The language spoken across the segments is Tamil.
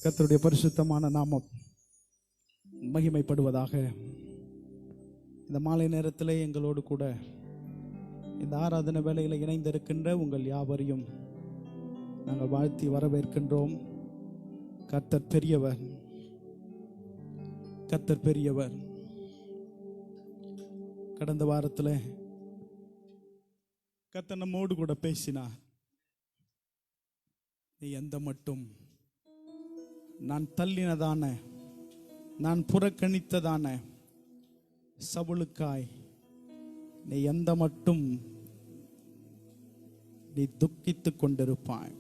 கர்த்தருடைய பரிசுத்தமான நாமம் மகிமைப்படுவதாக. இந்த மாலை நேரத்திலே எங்களோடு கூட இந்த ஆராதனை வேளையில் இணைந்திருக்கின்ற உங்கள் யாவரையும் நாங்கள் வாழ்த்தி வரவேற்கின்றோம். கர்த்தர் பெரியவர், கர்த்தர் பெரியவர். கடந்த வாரத்தில் கர்த்தர் நம்மோடு கூட பேசினார். நீ எந்த மட்டும் நான் தள்ளினதான, நான் புறக்கணித்ததான சவுலுக்காய் நீ எந்த மட்டும் நீ துக்கித்துக் கொண்டிருப்பாய்.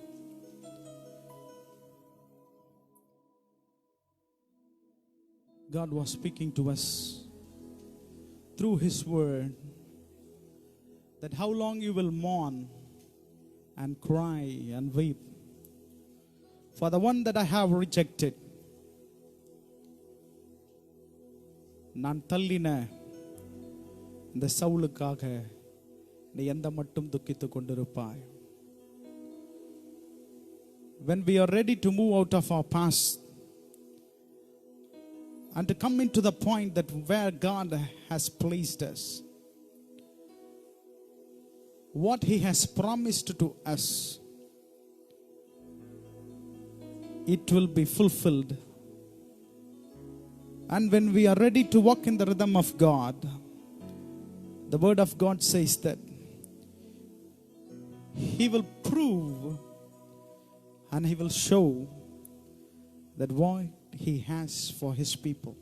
God was speaking to us through His word that how long you will mourn and cry and weep for the one that I have rejected. நான் தள்ளின இந்த சவுலுக்காக நீ எந்த மட்டும் துக்கித்துக் கொண்டிருப்பாய். When we are ready to move out of our past and to come into the point that where God has placed us, what He has promised to us, it will be fulfilled. And when we are ready to walk in the rhythm of God, the word of God says that He will prove and He will show that what He has for His people.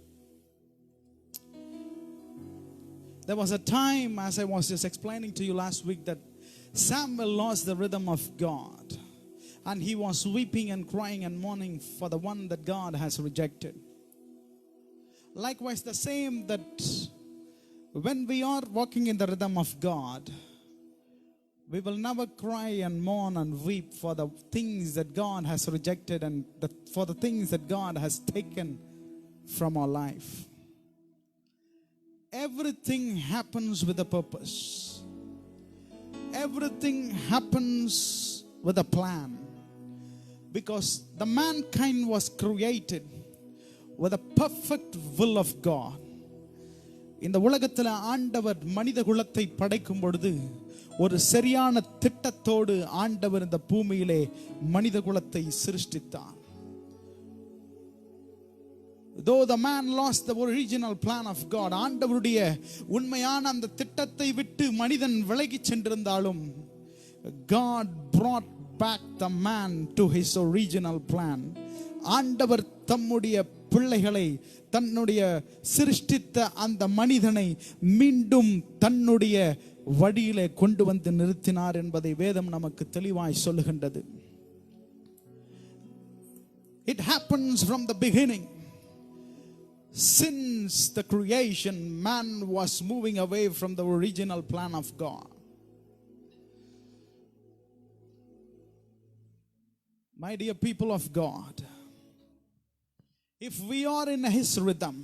There was a time, as I was just explaining to you last week, that Samuel lost the rhythm of God. And he was weeping and crying and mourning for the one that God has rejected. Likewise, the same that when we are walking in the rhythm of God, we will never cry and mourn and weep for the things that God has rejected and for the things that God has taken from our life. Everything happens with a purpose. Everything happens with a plan. Because the mankind was created with a perfect will of God. இந்த உலகத்தில் ஆண்டவர் மனித குலத்தை படைக்கும் பொழுது ஒரு சரியான திட்டத்தோடு ஆண்டவர் இந்த பூமியிலே மனித குலத்தை சிருஷ்டித்தார். Though the man lost the original plan of God, ஆண்டவருடைய உண்மையான அந்த திட்டத்தை விட்டு மனிதன் விலகி சென்றிருந்தாலும், God brought back the man to his original plan. ஆண்டவர் தம்முடைய பிள்ளைகளை, தன்னுடைய சிருஷ்டித்த அந்த மனிதனை மீண்டும் தன்னுடைய வழியிலே கொண்டு வந்து நிறுத்தினார் என்பதை வேதம் நமக்கு தெளிவாய் சொல்லுகின்றது. It happens from the beginning. Since the creation, man was moving away from the original plan of God. My dear people of God, if we are in His rhythm,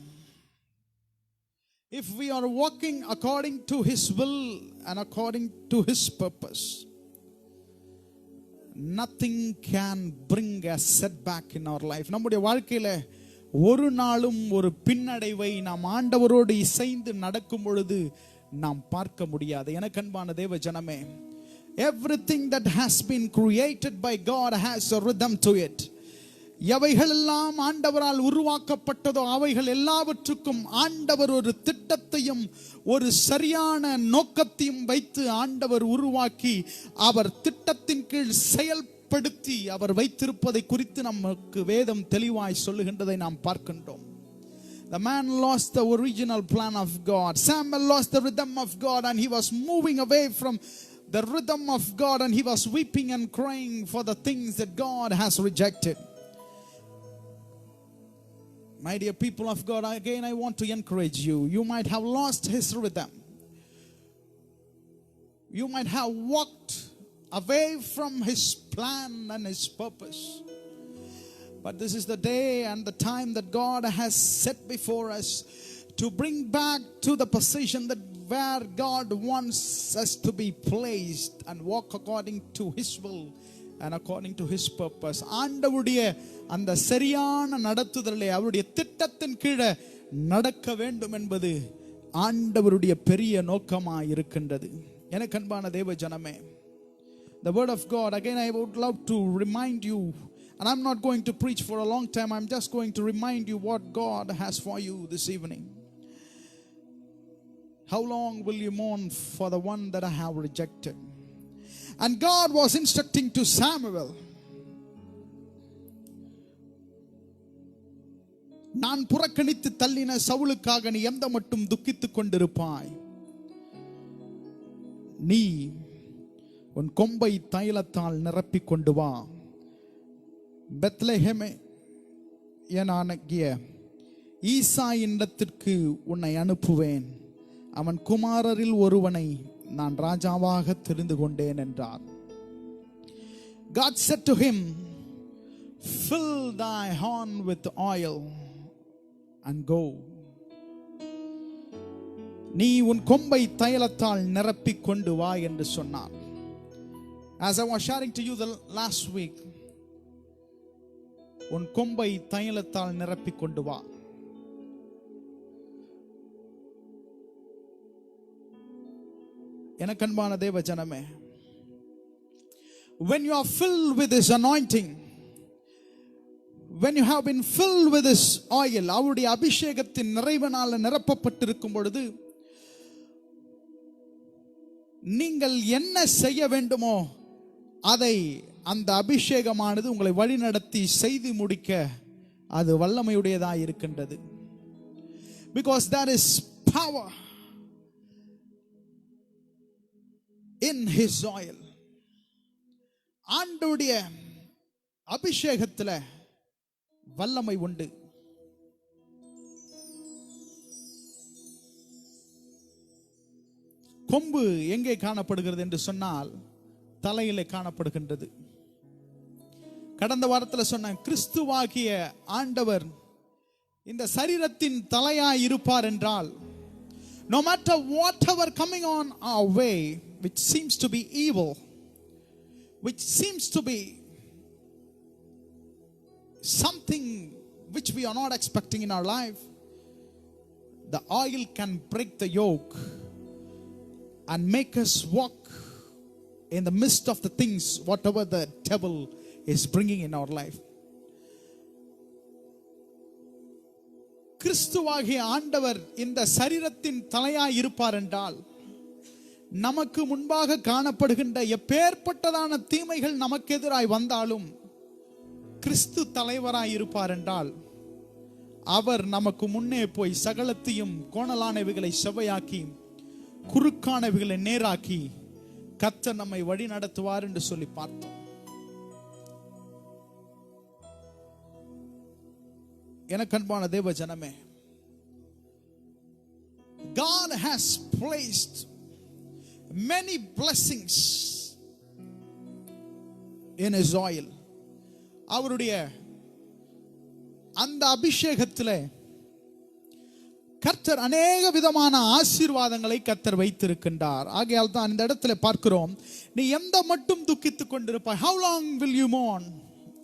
if we are walking according to His will and according to His purpose, nothing can bring a setback in our life. நம்முடைய வாழ்க்கையில ஒரு நாளும் ஒரு பின்னடைவை நாம் ஆண்டவரோடு இசைந்து நடக்கும் பொழுது நாம் பார்க்க முடியாது. எனக்கு அன்பான தேவ ஜனமே, everything that has been created by God has a rhythm to it. எவைகள் எல்லாம் ஆண்டவரால் உருவாக்கப்பட்டதோ அவைகள் எல்லாவற்றுக்கும் ஆண்டவர் ஒரு திட்டத்தையும் ஒரு சரியான நோக்கத்தையும் வைத்து ஆண்டவர் உருவாக்கி அவர் திட்டத்தின் கீழ் செயல்படுத்தி அவர் வைத்திருப்பதை குறித்து நமக்கு வேதம் தெளிவாய் சொல்லுகின்றதை நாம் பார்க்கின்றோம். The man lost the original plan of God. Samuel lost the rhythm of God and he was moving away from the rhythm of God and he was weeping and crying for the things that God has rejected. My dear people of God, again I want to encourage you. You might have lost His rhythm. You might have walked away from His plan and His purpose. But this is the day and the time that God has set before us to bring back to the position that where God wants us to be placed and walk according to His will and according to his purpose. ஆண்டவருடைய அந்த சரியான நடத்துதலே அவருடைய திட்டத்தின் கீழே நடக்க வேண்டும் என்பது ஆண்டவருடைய பெரிய நோக்கமாய் இருக்கின்றது. எனக்கு அன்பான தேவ ஜனமே, the word of God, again I would love to remind you, and I'm not going to preach for a long time, I'm just going to remind you what God has for you this evening. How long will you mourn for the one that I have rejected? And God was instructing to Samuel, நான் புறக்கணித்து தள்ளின சவுலுக்காக நீ எந்த மட்டும் துக்கித்துக் கொண்டிருப்பாய்? நீ உன் கொம்பை தைலத்தால் நிரப்பிக் கொண்டு வா. பெத்லெஹேமே எனாகிய ஈசாயின் இடத்திற்கு உன்னை அனுப்புவேன். அவன் குமாரரில் ஒருவனை நான் ராஜாவாக தெரிந்து கொண்டேன் என்றார். God said to him, fill thy horn with oil and go. நீ உன் கொம்பை தைலத்தால் நிரப்பிக் கொண்டு வா என்று சொன்னார். As I was sharing to you the last week, உன் கொம்பை தைலத்தால் நிரப்பிக் கொண்டு வா. எனக்கு அன்பான தேவ ஜனமே, when you are filled with this anointing, when you have been filled with this oil, அவருடைய அபிஷேகத்தின் நிறைவினால் நிரப்பப்பட்டிருக்கும் பொழுது நீங்கள் என்ன செய்ய வேண்டுமோ அதை அந்த அபிஷேகமானது உங்களை வழிநடத்தி செய்து முடிக்க அது வல்லமையுடையதாக இருக்கின்றது. Because there is power in his oil. ஆண்டவருடைய அபிஷேகத்தில் வல்லமை உண்டு. கொம்பு எங்கே காணப்படுகிறது என்று சொன்னால் தலையிலே காணப்படுகின்றது. கடந்த வாரத்தில் சொன்ன கிறிஸ்துவாகிய ஆண்டவர் இந்த சரீரத்தின் தலையாய் இருப்பார் என்றால், no matter whatever coming on our way which seems to be evil, which seems to be something which we are not expecting in our life, the oil can break the yoke and make us walk in the midst of the things whatever the devil is bringing in our life. கிறிஸ்துவாகிய ஆண்டவர் இந்த சரீரத்தின் தலையாய் இருப்பார் என்றால், நமக்கு முன்பாக காணப்படுகின்ற எப்பேற்பட்டதான தீமைகள் நமக்கு எதிராய் வந்தாலும் கிறிஸ்து தலைவராய் இருப்பார் என்றால், அவர் நமக்கு முன்னே போய் சகலத்தையும் கோணலானவைகளை செவ்வையாக்கி குறுக்கானவைகளை நேராக்கி கர்த்தர் நம்மை வழி நடத்துவார் என்று சொல்லி பார்த்தோம். எனக்கு அன்பான தேவ ஜனமே, God has placed many blessings in his oil. அவருடைய அந்த அபிஷேகத்திலே கர்த்தர் அநேக விதமான ஆசீர்வாதங்களை கர்த்தர் வைத்திருக்கின்றார். ஆகையால் தான் இந்த இடத்துல பார்க்கிறோம், நீ எந்த மட்டும் துக்கித்துக் கொண்டிருப்பாய்? How long will you mourn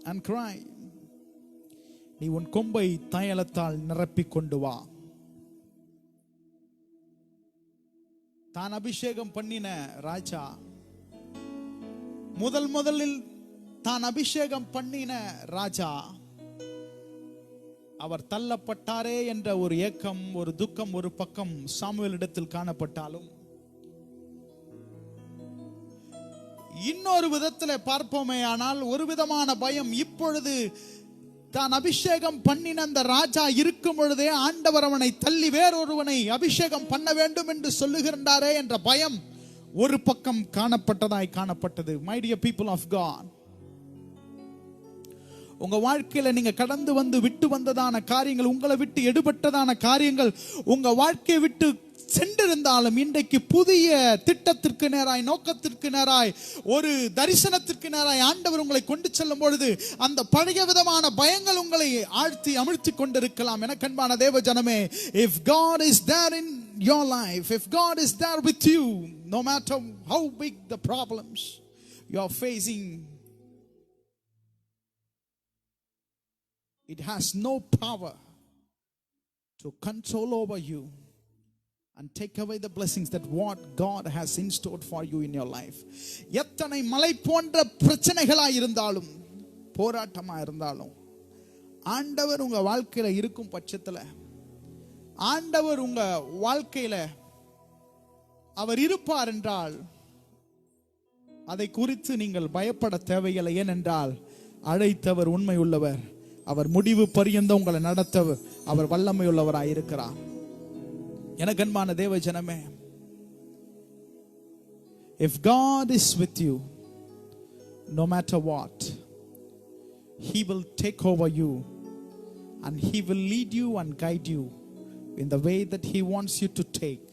and cry? நீ உன் கொம்பை தைலத்தால் நிரப்பிக் கொண்டு வா. தான் அபிஷேகம் பண்ணின ராஜா, முதலில் தான் அபிஷேகம் பண்ணின ராஜா, அவர் தள்ளப்பட்டாரே என்ற ஒரு ஏக்கம், ஒரு துக்கம் ஒரு பக்கம் சாமுவேலிடத்தில் காணப்பட்டாலும், இன்னொரு விதத்தில் பார்ப்போமே ஆனால் ஒரு விதமான பயம். இப்பொழுது தான் அபிஷேகம் பண்ணின அந்த ராஜா இருக்கும் பொழுதே ஆண்டவர் அவனை தள்ளி வேறொருவனை அபிஷேகம் பண்ண வேண்டும் என்று சொல்லுகின்றாரே என்ற பயம் ஒரு பக்கம் காணப்பட்டதாய் காணப்பட்டது. My dear people of God, உங்க வாழ்க்கையில நீங்க கடந்து வந்து விட்டு வந்ததான காரியங்கள், உங்களை விட்டு எடுபட்டதான காரியங்கள் உங்க வாழ்க்கையை விட்டு சென்றிருந்தாலும், இன்றைக்கு புதிய திட்டத்திற்கு நேராய், நோக்கத்திற்கு நேராய், ஒரு தரிசனத்திற்கு நேராய் ஆண்டவர் உங்களை கொண்டு செல்லும் பொழுது அந்த பழைய விதமான பயங்கள் உங்களை ஆழ்த்தி அமிழ்த்தி கொண்டிருக்கலாம். எனக்கு அன்பான தேவ ஜனமே, if God is there in your life, if God is there with you, no matter how big the problems you are facing, It has no power to control over you and take away the blessings that what God has in store for you in your life. எத்தனை மலை போன்ற பிரச்சனைகளா இருந்தாலும் போராட்டமா இருந்தாலும் ஆண்டவர் உங்க வாழ்க்கையில இருக்கும் பட்சத்துல, ஆண்டவர் உங்க வாழ்க்கையில அவர் இருப்பார் என்றால் அதை குறித்து நீங்கள் பயப்பட தேவையில்லை. ஏனென்றால் அழைத்தவர் உண்மை உள்ளவர், அவர் முடிவு பரியந்தம் உங்களை நடத்த அவர் வல்லமை உள்ளவராய் இருக்கிறார். எனக்கு அன்பான தேவ ஜனமே, if God is with you, no matter what, He will take over you and He will lead you and guide you in the way that He wants you to take,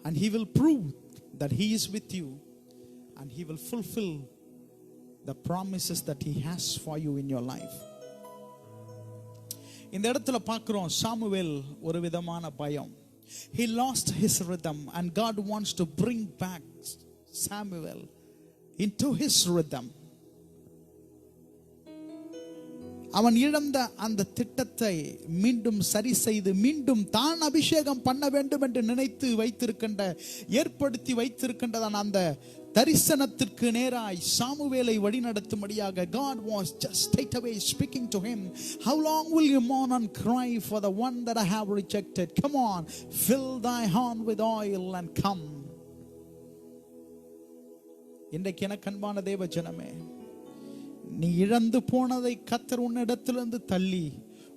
and He will prove that He is with you, and He will fulfill the promises that He has for you in your life. இந்த இடத்துல பார்க்கிறோம், சாமுவேல் ஒரு விதமான பயம். He lost his rhythm and God wants to bring back Samuel into his rhythm. அவன் இழந்த அந்த திட்டத்தை மீண்டும் சரி செய்து மீண்டும் தான் அபிஷேகம் பண்ண வேண்டும் என்று நினைத்து வைத்திருக்கின்ற, ஏற்படுத்தி வைத்திருக்கின்றதான அந்த தரிசனத்திற்கு நேராய் சாமுவேலை வழிநடத்தும்படியாக God was just straight away speaking to him. How long will you mourn and cry for the one that I have rejected? Come on, fill thy horn with oil and come. இன்றைக்கு எனக்கு அன்பான தேவ ஜனமே, நீ இழந்து போனதை கர்த்தர் உன்னிடத்திலிருந்து தள்ளி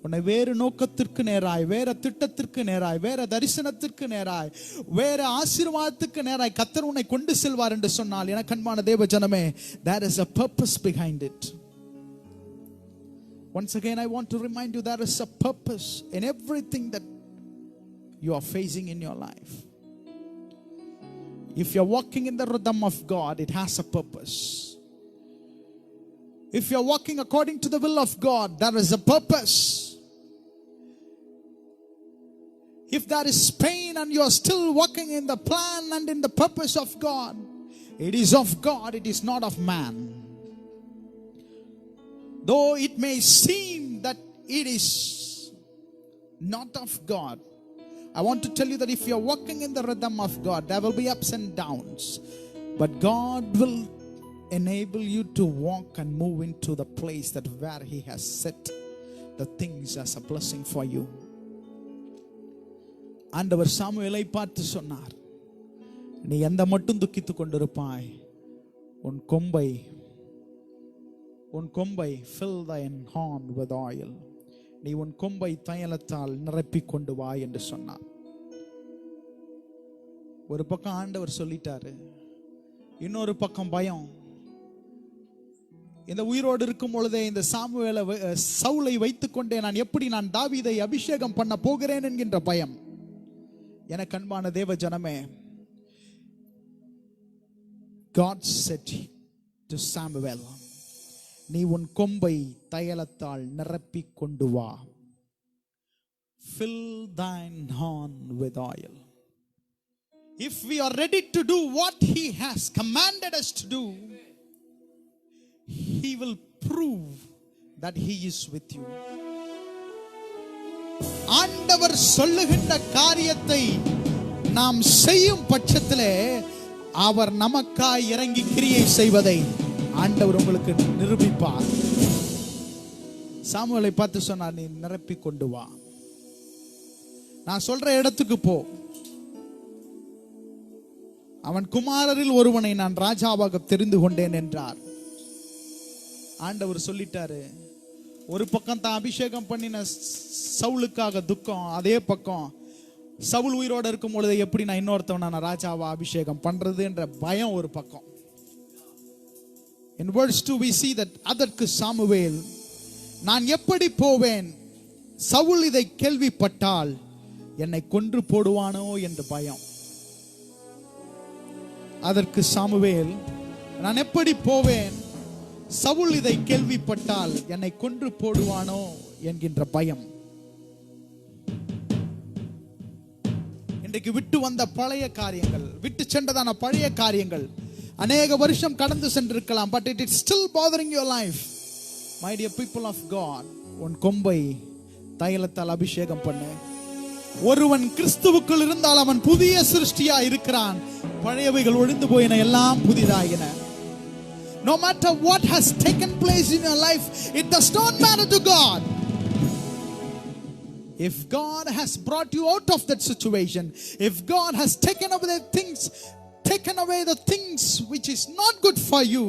உன்னை வேறு நோக்கத்திற்கு நேராய், வேற திட்டத்திற்கு நேராய், வேற தரிசனத்திற்கு நேராய், வேற ஆசீர்வாதத்துக்கு நேராய் கர்த்தர் உன்னை கொண்டு செல்வார் என்று சொன்னால், எனக்கு அன்பான தேவ ஜனமே, there is a purpose behind it. Once again I want to remind you, there is a purpose in everything that you are facing in your life. If you are walking in the rhythm of God, it has a purpose. If you are walking according to the will of God, there is a purpose. If there is pain and you are still walking in the plan and in the purpose of God, it is of God, it is not of man. Though it may seem that it is not of God, I want to tell you that if you are walking in the rhythm of God, there will be ups and downs, but God will enable you to walk and move into the place that where He has set the things as a blessing for you. ஆண்டவர் சாமுவேலை பார்த்து சொன்னார், நீ எந்த மட்டும் துக்கித்துக் கொண்டிருப்பாய், உன் கொம்பை fill thine horn with oil, நீ உன் கொம்பை தைலத்தால் நிரப்பிக் கொண்டு வா என்று சொன்னார். ஒரு பக்கம் ஆண்டவர் சொல்லிட்டாரு, இன்னொரு பக்கம் பயம். இந்த உயிரோடு இருக்கும் பொழுதே இந்த சவுலை வைத்துக் கொண்டே நான் தாவீதை அபிஷேகம் பண்ண போகிறேன் என்கின்ற பயம். எனக்கு அன்பான தேவ ஜனமே, God said to Samuel, நீ உன் கொம்பை தைலத்தால் நிரப்பிக் கொண்டு வா. Fill thine horn with oil. If we are ready to do what He has commanded us to do, He will prove that He is with you. ஆண்டவர் சொல்லுகின்ற காரியத்தை நாம் செய்யும் பட்சத்திலே அவர் நமக்காய் இறங்கி கிரியை செய்வதை ஆண்டவர் உங்களுக்கு நிரூபிப்பார். சாமுவேலை பார்த்து சொன்னார், நீ நிரப்பி கொண்டு வா, நான் சொல்ற இடத்துக்கு போ. அவன் குமாரரில் ஒருவனை நான் ராஜாவாக தெரிந்து கொண்டேன் என்றார். ஆண்டவர் சொல்லிட்டாரு, ஒரு பக்கம் தான் அபிஷேகம் பண்ணின சவுலுக்காக துக்கம், அதே பக்கம் சவுல் உயிரோடு இருக்கும் பொழுது எப்படி நான் இன்னொருத்தவன ராஜாவா அபிஷேகம் பண்றது என்ற பயம் ஒரு பக்கம். In verse 2 we see that அதற்கு சாமுவேல், நான் எப்படி போவேன், சவுல் இதை கேள்விப்பட்டால் என்னை கொன்று போடுவானோ என்று பயம். அதற்கு சாமுவேல், நான் எப்படி போவேன், சவுல் இதை கேள்விப்பட்டால் என்னை கொன்று போடுவானோ என்கின்ற பயம். இன்றைக்கு விட்டு வந்த பழைய காரியங்கள், விட்டு சென்றதான பழைய காரியங்கள் அநேக வருஷம் கடந்து சென்றிருக்கலாம், but it is still bothering your life. My dear people of God, உன் கொம்பை தைலத்தால் அபிஷேகம் பண்ணு. ஒருவன் கிறிஸ்துவுக்குள் இருந்தால் அவன் புதிய சிருஷ்டியா இருக்கிறான். பழையவைகள் ஒழிந்து போயின, எல்லாம் புதிதாயின. No matter what has taken place in your life, it does not matter to God. If God has brought you out of that situation, if God has taken away the things which is not good for you,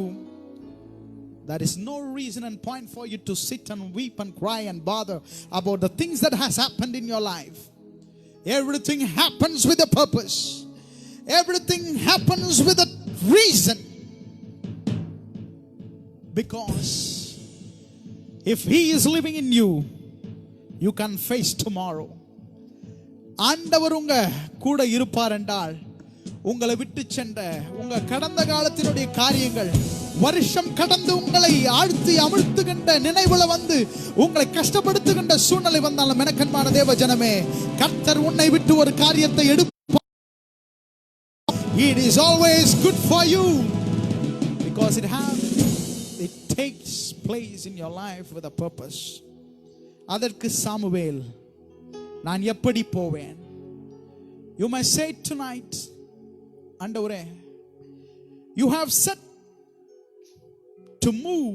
there is no reason and point for you to sit and weep and cry and bother about the things that has happened in your life. Everything happens with a purpose. Everything happens with a reason. Because if He is living in you, you can face tomorrow. ஆண்டவர் உங்க கூட இருப்பார் என்றால் உங்களை விட்டு சென்ற உங்க கடந்த காலத்தினுடைய காரியங்கள் வருஷம் கடந்து உங்களை ஆழ்த்தி அமிழ்த்துகின்ற நினைவுல வந்து உங்களை கஷ்டப்படுத்துகின்ற சூழ்நிலை வந்தாலும் எனக்கன்பான தேவ ஜனமே, கர்த்தர் உன்னை விட்டு ஒரு காரியத்தை எடுப்பார். It is always good for you because it takes place in your life with a purpose. அதற்கு சாமுவேல், நான் எப்படி போவேன்? You may say tonight, ஆண்டவரே, you have said to move,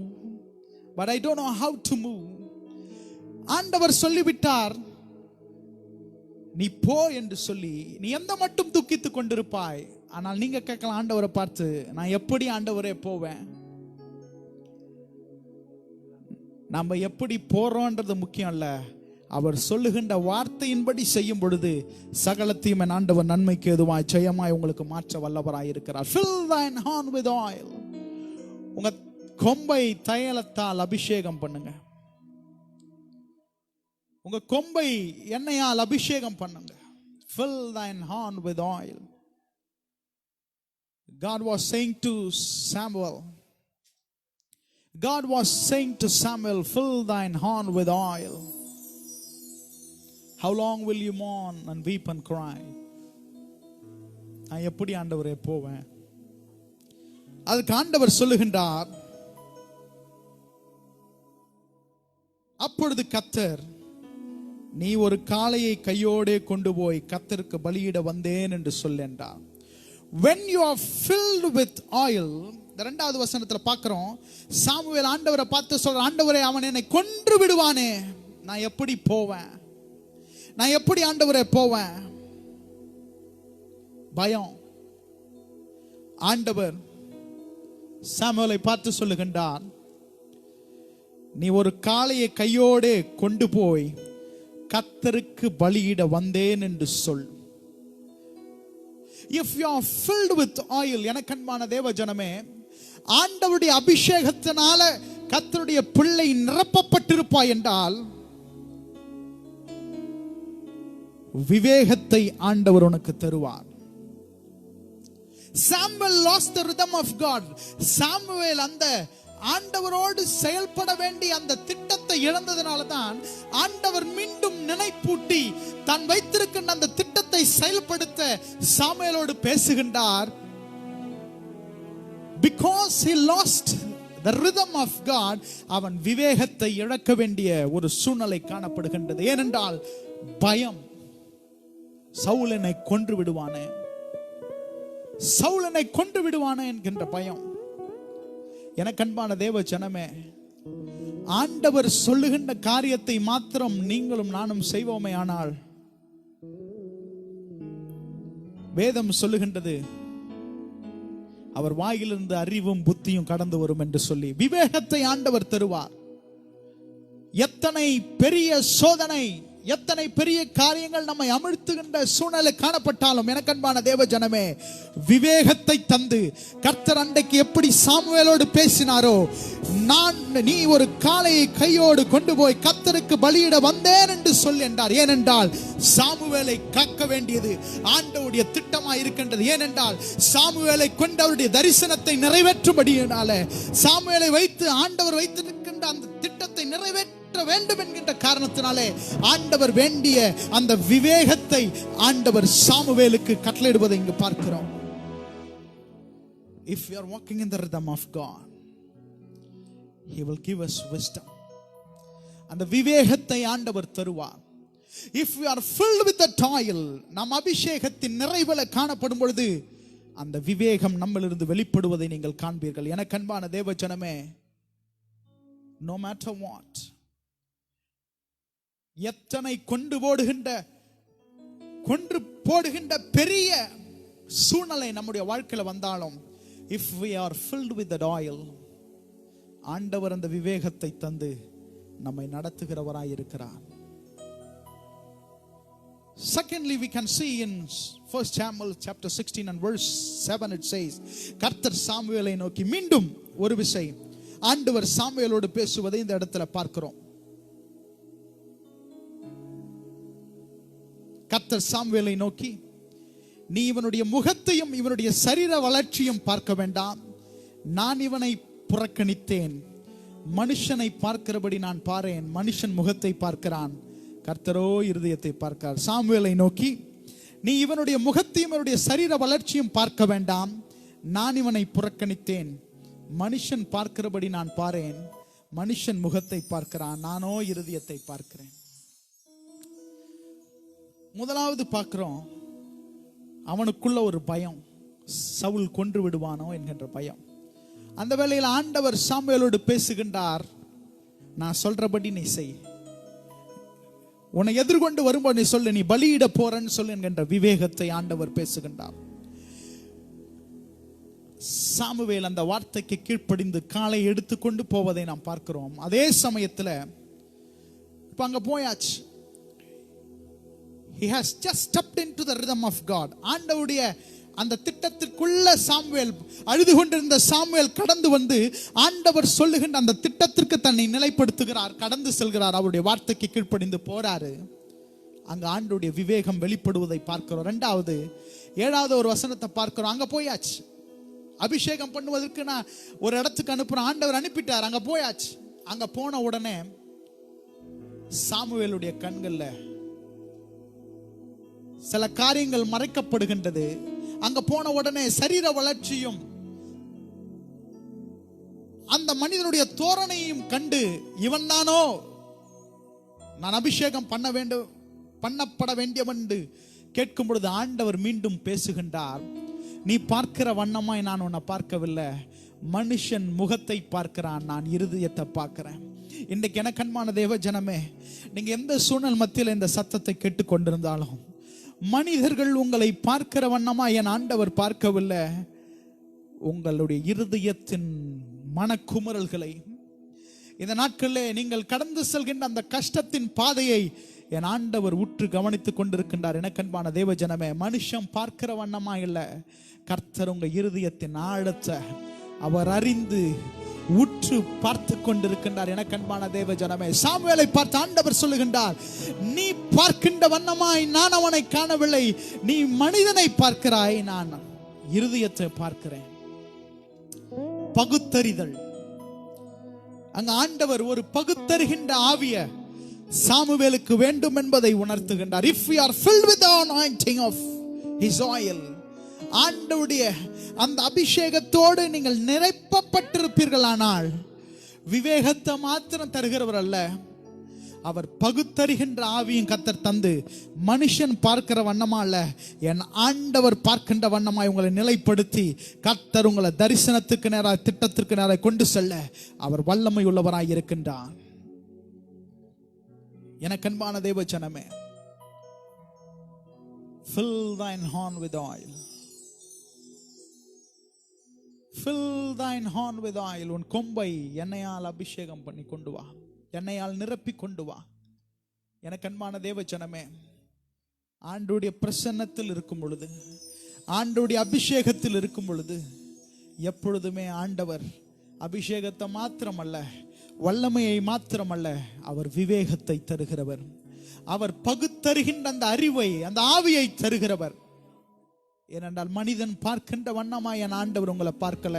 but I don't know how to move. ஆண்டவர் சொல்லிவிட்டார், நீ போ என்று சொல்லி நீ எந்த மட்டும் துக்கித்துக் கொண்டிருப்பாய். ஆனால் நீங்க கேட்கலாம் ஆண்டவரை பார்த்து, நான் எப்படி ஆண்டவரே போவேன்? நம்ம எப்படி போறோம்ன்றது முக்கியம் இல்ல, அவர் சொல்லுகின்ற வார்த்தையின்படி செய்யும் பொழுது சகலத்தையும் என் ஆண்டவர் நன்மைக்கு எதுவாய் ஜெயமாய் உங்களுக்கு மாற்ற வல்லவராய் இருக்கிறார். Fill thine horn with oil. உங்க கொம்பை தைலத்தால் அபிஷேகம் பண்ணுங்க. உங்க கொம்பை எண்ணெயால் அபிஷேகம் பண்ணுங்க. Fill thine horn with oil. God was saying to Samuel, God was saying to Samuel, fill thine horn with oil. How long will you mourn and weep and cry? நான் எப்படி ஆண்டவரே போவேன்? அதுக்கு ஆண்டவர் சொல்லுகின்றார், அப்பொழுது கர்த்தர், நீ ஒரு காளையை கையோடே கொண்டு போய் கர்த்தருக்கு பலியிட வந்தேன் என்று சொல்லென்றார். When you are filled with oil, இரண்டாவது வசனத்துல பார்க்கிறோம், சாமுவேல் ஆண்டவரை பார்த்து சொல்ற, ஆண்டவரே அவன் என்னை கொன்று விடுவானே, நான் எப்படி போவேன்? நான் எப்படி ஆண்டவரே போவேன்? பயம். ஆண்டவர் சாமுவேலை பார்த்து சொல்லுகின்றார், நீ ஒரு காளையை கையோடு கொண்டு போய் கர்த்தருக்கு பலியிட வந்தேன் என்று சொல். If you are filled with oil, எனக்கன்பான தேவ ஜனமே, ஆண்டவருடைய அபிஷேகத்தினால கர்த்தருடைய பிள்ளை நிரப்பப்பட்டிருப்பாய் என்றால் விவேகத்தை ஆண்டவர் உனக்கு தருவார். Samuel lost the rhythm of God. Samuel அந்த ஆண்டவரோடு செயல்பட வேண்டிய அந்த திட்டத்தை இழந்ததனால தான் ஆண்டவர் மீண்டும் நினைப்பூட்டி தான் வைத்திருக்கின்ற அந்த திட்டத்தை செயல்படுத்த சாமுவேலோடு பேசுகின்றார். Because he lost the rhythm of God, அவன் விவேகத்தை இழக்க வேண்டிய ஒரு சூழ்நிலை காணப்படுகின்றது. ஏனென்றால் பயம். சவுல் என்னை கொன்று விடுவானே, சவுல் என்னை கொன்று விடுவானே என்கின்ற பயம். எனக்கு அன்பான தேவ ஜனமே, ஆண்டவர் சொல்லுகின்ற காரியத்தை மாத்திரம் நீங்களும் நானும் செய்வோமே ஆனால் வேதம் சொல்லுகின்றது, அவர் வாயிலிருந்து அறிவும் புத்தியும் கடந்து வரும் என்று சொல்லி விவேகத்தை ஆண்டவர் தருவார். எத்தனை பெரிய சோதனை, எத்தனை பெரிய காரியங்கள் நம்மை அமிழ்த்துகின்ற சூழ்நிலை காணப்பட்டாலும் எனக்கு அன்பான தேவ ஜனமே, விவேகத்தை தந்து கர்த்தர் அன்றைக்கு எப்படி சாமுவேலோடு பேசினாரோ, நீ ஒரு காளையை கையோடு கொண்டு போய் கர்த்தருக்கு பலியிட வந்தேன் என்று சொல் என்றார். ஏனென்றால் சாமுவேலை காக்க வேண்டியது ஆண்டவருடைய திட்டமாய் இருக்கின்றது. ஏனென்றால் சாமுவேலை கொண்டு அவருடைய தரிசனத்தை நிறைவேற்றும்படியினால, சாமுவேலை வைத்து ஆண்டவர் வைத்திருக்கின்ற அந்த திட்டத்தை நிறைவேற்ற வேண்டும் என்கின்ற காரணத்தினாலே ஆண்டவர் வேண்டிய அந்த விவேகத்தை ஆண்டவர் சாமுவேலுக்கு கட்டளையிடுவதை இங்கு பார்க்கிறோம். If you are walking in the rhythm of God, He will give us wisdom. அந்த விவேகத்தை ஆண்டவர் தருவார். If we are filled with the oil, நம் அபிஷேகத்தின் நிறைவுல காணப்படும் பொழுது அந்த விவேகம் நம்மிலிருந்து வெளிப்படுவதை நீங்கள் காண்பீர்கள். எனக்கு அன்பான தேவ ஜனமே, no matter what, எத்தனை கொண்டு போடுகின்ற பெரிய சூழ்நிலை நம்முடைய வாழ்க்கையில வந்தாலும், if we are filled with that oil, ஆண்டவர் அந்த விவேகத்தை தந்து நம்மை நடத்துகிறவராய் இருக்கிறார். Secondly, we can see in 1 Samuel chapter 16 and verse 7 it says, கர்த்தர் சாமுவேலை நோக்கி, மீண்டும் ஒரு விசை ஆண்டவர் சாமுவேலோடு பேசுவதை இந்த இடத்துல பார்க்கிறோம். கர்த்தர் சாமுவேலை நோக்கி, நீ இவனுடைய முகத்தையும் இவனுடைய சரீர வளர்ச்சியும் பார்க்க வேண்டாம், நான் இவனை புறக்கணித்தேன். மனுஷனை பார்க்கிறபடி நான் பாரேன், மனுஷன் முகத்தை பார்க்கிறான், கர்த்தரோ இருதயத்தை பார்க்கிறார். சாமுவேலை நோக்கி, நீ இவனுடைய முகத்தையும் இவனுடைய சரீர வளர்ச்சியும் பார்க்க வேண்டாம், நான் இவனை புறக்கணித்தேன். மனுஷன் பார்க்கிறபடி நான் பாரேன், மனுஷன் முகத்தை பார்க்கிறான், நானோ இருதயத்தை பார்க்கிறேன். முதலாவது பார்க்கிறோம், அவனுக்குள்ள ஒரு பயம், சவுல் கொன்று விடுவானோ என்கின்ற பயம். அந்த வேளையில் ஆண்டவர் சாமுவேலோடு பேசுகின்றார், நான் சொல்றபடி நீ செய், உன்னை எதிர்கொண்டு வரும்போது நீ சொல்லு, நீ பலியிட போறன்னு சொல்லு என்கின்ற விவேகத்தை ஆண்டவர் பேசுகின்றார். சாமுவேல் அந்த வார்த்தைக்கு கீழ்ப்படிந்து காலை எடுத்துக்கொண்டு போவதை நாம் பார்க்கிறோம். அதே சமயத்தில் இப்ப அங்க போயாச்சு. He has just stepped into the rhythm of God. ஆண்டவருடைய அந்த திட்டத்திற்குள்ள சாமுவேல், அழுது கொண்டிருந்த சாமுவேல் கடந்து வந்து ஆண்டவர் சொல்லுகின்ற அந்த திட்டத்திற்கு தன்னை நிலைப்படுத்துகிறார், கடந்து செல்கிறார், அவருடைய வார்த்தைக்கு கீழ்ப்படிந்து போறாரு. அங்க ஆண்டவருடைய விவேகம் வெளிப்படுவதை பார்க்கிறோம். 7வது ஒரு வசனத்தை பார்க்கிறோம். அங்க போயாச்சு, அபிஷேகம் பண்ணுவதற்கு நான் ஒரு இடத்துக்கு அனுப்புறேன், ஆண்டவர் அனுப்பிட்டார். அங்க போயாச்சு. அங்க போன உடனே சாமுவேலுடைய கண்கள்ல சில காரியங்கள் மறைக்கப்படுகின்றது. அங்க போன உடனே சரீர வளர்ச்சியும் அந்த மனிதனுடைய தோரணையும் கண்டு, இவன் தானோ நான் அபிஷேகம் பண்ணப்பட வேண்டியவன் என்று கேட்கும் பொழுது ஆண்டவர் மீண்டும் பேசுகின்றார், நீ பார்க்கிற வண்ணமாய் நான் உன்னை பார்க்கவில்லை, மனுஷன் முகத்தை பார்க்கிறான், நான் இருதயத்தை பார்க்கிறேன். இன்றைக்கு எனக்கு அன்பான தேவ ஜனமே, நீங்க எந்த சூழ்நிலை மத்தியில் இந்த சத்தத்தை கேட்டுக்கொண்டிருந்தாலும், மனிதர்கள் உங்களை பார்க்கிற வண்ணமா என் ஆண்டவர் பார்க்கவில்லை, உங்களுடைய இருதயத்தின் மனக்குமரல்களை, இந்த நாட்களிலே நீங்கள் கடந்து செல்கின்ற அந்த கஷ்டத்தின் பாதையை என் ஆண்டவர் உற்று கவனித்துக் கொண்டிருக்கின்றார். எனக்கு அன்பான தேவ ஜனமே, மனுஷன் பார்க்கிற வண்ணமா இல்ல, கர்த்தர் உங்க இருதயத்தின் ஆழத்தை அவர் அறிந்து உற்று பார்த்து கொண்டிருக்கின்றார். எனக்கு அன்பான தேவ ஜனமே, சாமுவேலை பார்த்து ஆண்டவர் சொல்லுகின்றார், நீ பார்க்கின்ற வண்ணமாய் நான் அவனை காணவில்லை, நீ மனிதனை பார்க்கிறாய், நான் இருதயத்தை பார்க்கிறேன். பகுத்தறிதல். அங்க ஆண்டவர் ஒரு பகுத்தறிகின்ற ஆவிய சாமுவேலுக்கு வேண்டும் என்பதை உணர்த்துகின்றார். If we are filled with the anointing of his oil, ஆண்டவருடைய அந்த அபிஷேகத்தோடு நீங்கள் நிரப்பப்பட்டிருப்பீர்களானால், விவேகத்தை மாத்திரம் தருகிறவர் அல்ல, அவர் பகுத்தறிகின்ற ஆவியும் கர்த்தர் தந்து, மனுஷன் பார்க்கிற வண்ணமா அல்ல, என் ஆண்டவர் பார்க்கின்ற வண்ணமாய் உங்களை நிலைப்படுத்தி கர்த்தர் உங்களை தரிசனத்துக்கு நேராக, திட்டத்திற்கு நேராக கொண்டு செல்ல அவர் வல்லமை உள்ளவராய் இருக்கின்றார். எனக்கு அன்பான தேவ ஜனமே, fill thine horn with oil. Fill thine horn with oil. உன் கொம்பை எண்ணெயால் அபிஷேகம் பண்ணி கொண்டு வா, எண்ணெயால் நிரப்பி கொண்டு வா. எனக்கு அன்பான தேவ ஜனமே, ஆண்டவருடைய பிரசன்னத்தில் இருக்கும் பொழுது, ஆண்டவருடைய அபிஷேகத்தில் இருக்கும் பொழுது, எப்பொழுதுமே ஆண்டவர் அபிஷேகத்தை மாத்திரமல்ல, வல்லமையை மாத்திரமல்ல, அவர் விவேகத்தை தருகிறவர், அவர் பகுத்தறிகின்ற அந்த அறிவை, அந்த ஆவியை தருகிறவர். ஏனென்றால் மனிதன் பார்க்கின்ற வண்ணமா என் ஆண்டவர் உங்களை பார்க்கல,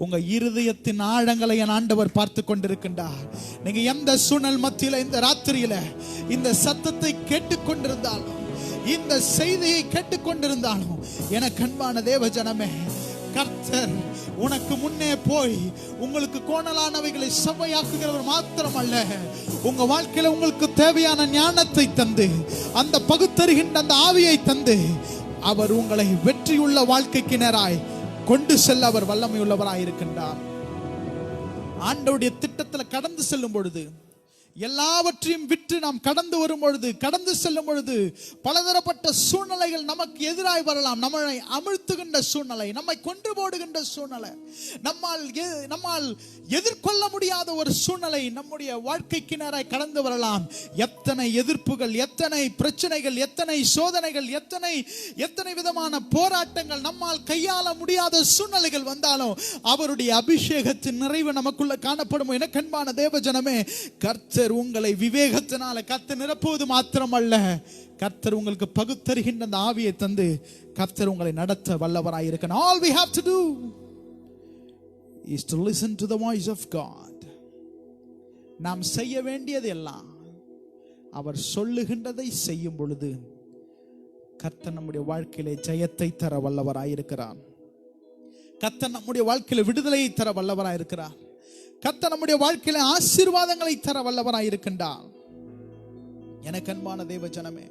உங்க இருதயத்தின் ஆழங்களை என் ஆண்டவர் பார்த்து கொண்டிருக்கின்றார். நீங்க எந்த சூழல் மத்தியில இந்த ராத்திரியில இந்த சத்தத்தை கேட்டுக்கொண்டிருந்தாலும், இந்த செய்தியை கேட்டுக்கொண்டிருந்தாலும், எனக்கு அன்பான தேவ ஜனமே, கர்த்தர் உனக்கு முன்னே போய் உங்களுக்கு கோணலானவைகளை செவ்வையாக்குகிறவர் மாத்திரமல்ல, உங்க வாழ்க்கையில உங்களுக்கு தேவையான ஞானத்தை தந்து, அந்த பகுத்தறிகின்ற அந்த ஆவியை தந்து, அவர் உங்களை வெற்றியுள்ள வாழ்க்கைக்கு நேராய் கொண்டு செல்ல அவர் வல்லமையுள்ளவராய் இருக்கின்றார். ஆண்டவருடைய திட்டத்தில் கடந்து செல்லும் பொழுது, எல்லாவற்றையும் விட்டு நாம் கடந்து வரும் பொழுது, கடந்து செல்லும் பொழுது, பலதரப்பட்ட சூழ்நிலைகள் நமக்கு எதிராய் வரலாம். நம்மை அமிழ்த்துகின்ற சூழ்நிலை, நம்மை கொன்று போடுகின்ற சூழ்நிலை, நம்மால் எதிர்கொள்ள முடியாத ஒரு சூழ்நிலை நம்முடைய வாழ்க்கைக்கு நேராய் கடந்து வரலாம். எத்தனை எதிர்ப்புகள், எத்தனை பிரச்சனைகள், எத்தனை சோதனைகள், எத்தனை விதமான போராட்டங்கள், நம்மால் கையாள முடியாத சூழ்நிலைகள் வந்தாலும் அவருடைய அபிஷேகத்தின் நிறைவு நமக்குள்ள காணப்படும். எனக்கு அன்பான தேவஜனமே, கர்த்தர் உங்களை விவேகத்தினால கர்த்தர் நிரப்புவது மாத்திரமல்ல, கர்த்தர் உங்களுக்கு பகுத்தறிகின்ற அந்த ஆவியை தந்து கர்த்தர் உங்களை நடத்த வல்லவராய் இருக்கிறார். All we have to do is to listen to the voice of God. நாம் செய்ய வேண்டியது எல்லாம் அவர் சொல்லுகின்றதை செய்யும் பொழுது கர்த்தர் நம்முடைய வாழ்க்கையிலே ஜெயத்தை தர வல்லவராய் இருக்கிறார். கர்த்தர் நம்முடைய வாழ்க்கையில விடுதலையை தர வல்லவராய் இருக்கிறார். கர்த்தர் நம்முடைய வாழ்க்கையில ஆசீர்வாதங்களை தர வல்லவராய் இருக்கின்றார். எனக்கு அன்பான தேவ ஜனமே,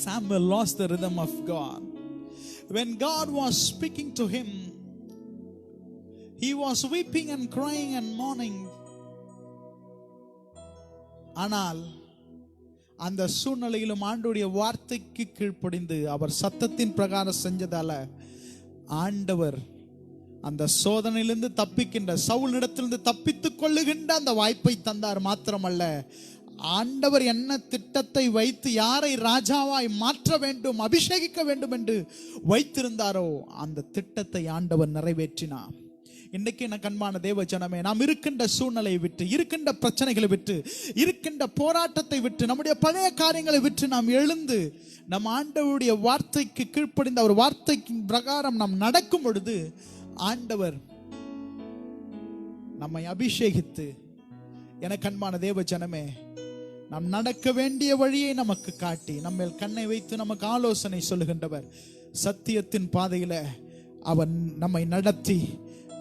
Samuel lost the rhythm of God. When God was speaking to him, he was weeping and crying and mourning. ஆனால் அந்த சூழ்நிலையிலும் ஆண்டவருடைய வார்த்தைக்கு கீழ்ப்படிந்து அவர் சத்தத்தின் பிரகாரம் செஞ்சதால ஆண்டவர் அந்த சோதனையிலிருந்து தப்பிக்கின்ற, சவுலிடத்திலிருந்து தப்பித்துக் கொள்ளுகின்ற அந்த வாய்ப்பை தந்தார். மாத்திரமல்ல, ஆண்டவர் என்ன திட்டத்தை வைத்து யாரை ராஜாவாய் மாற்ற வேண்டும், அபிஷேகிக்க வேண்டும் என்று வைத்திருந்தாரோ அந்த திட்டத்தை ஆண்டவர் நிறைவேற்றினார். இன்றைக்கு எனக்கு அன்பான தேவ ஜனமே, நாம் இருக்கின்ற சூழ்நிலையை விட்டு, இருக்கின்ற பிரச்சனைகளை விட்டு, இருக்கின்ற போராட்டத்தை விட்டு, நம்முடைய பழைய காரியங்களை விட்டு நாம் எழுந்து நம் ஆண்டவருடைய வார்த்தைக்கு கீழ்ப்படிந்த அவர் வார்த்தையின் பிரகாரம் நாம் நடக்கும் பொழுது ஆண்டவர் நம்மை அபிஷேகித்து, எனக்கு அன்பான தேவ ஜனமே, நாம் நடக்க வேண்டிய வழியை நமக்கு காட்டி, நம்ம கண்ணை வைத்து நமக்கு ஆலோசனை சொல்லுகின்றவர். சத்தியத்தின் பாதையில அவர் நம்மை நடத்தி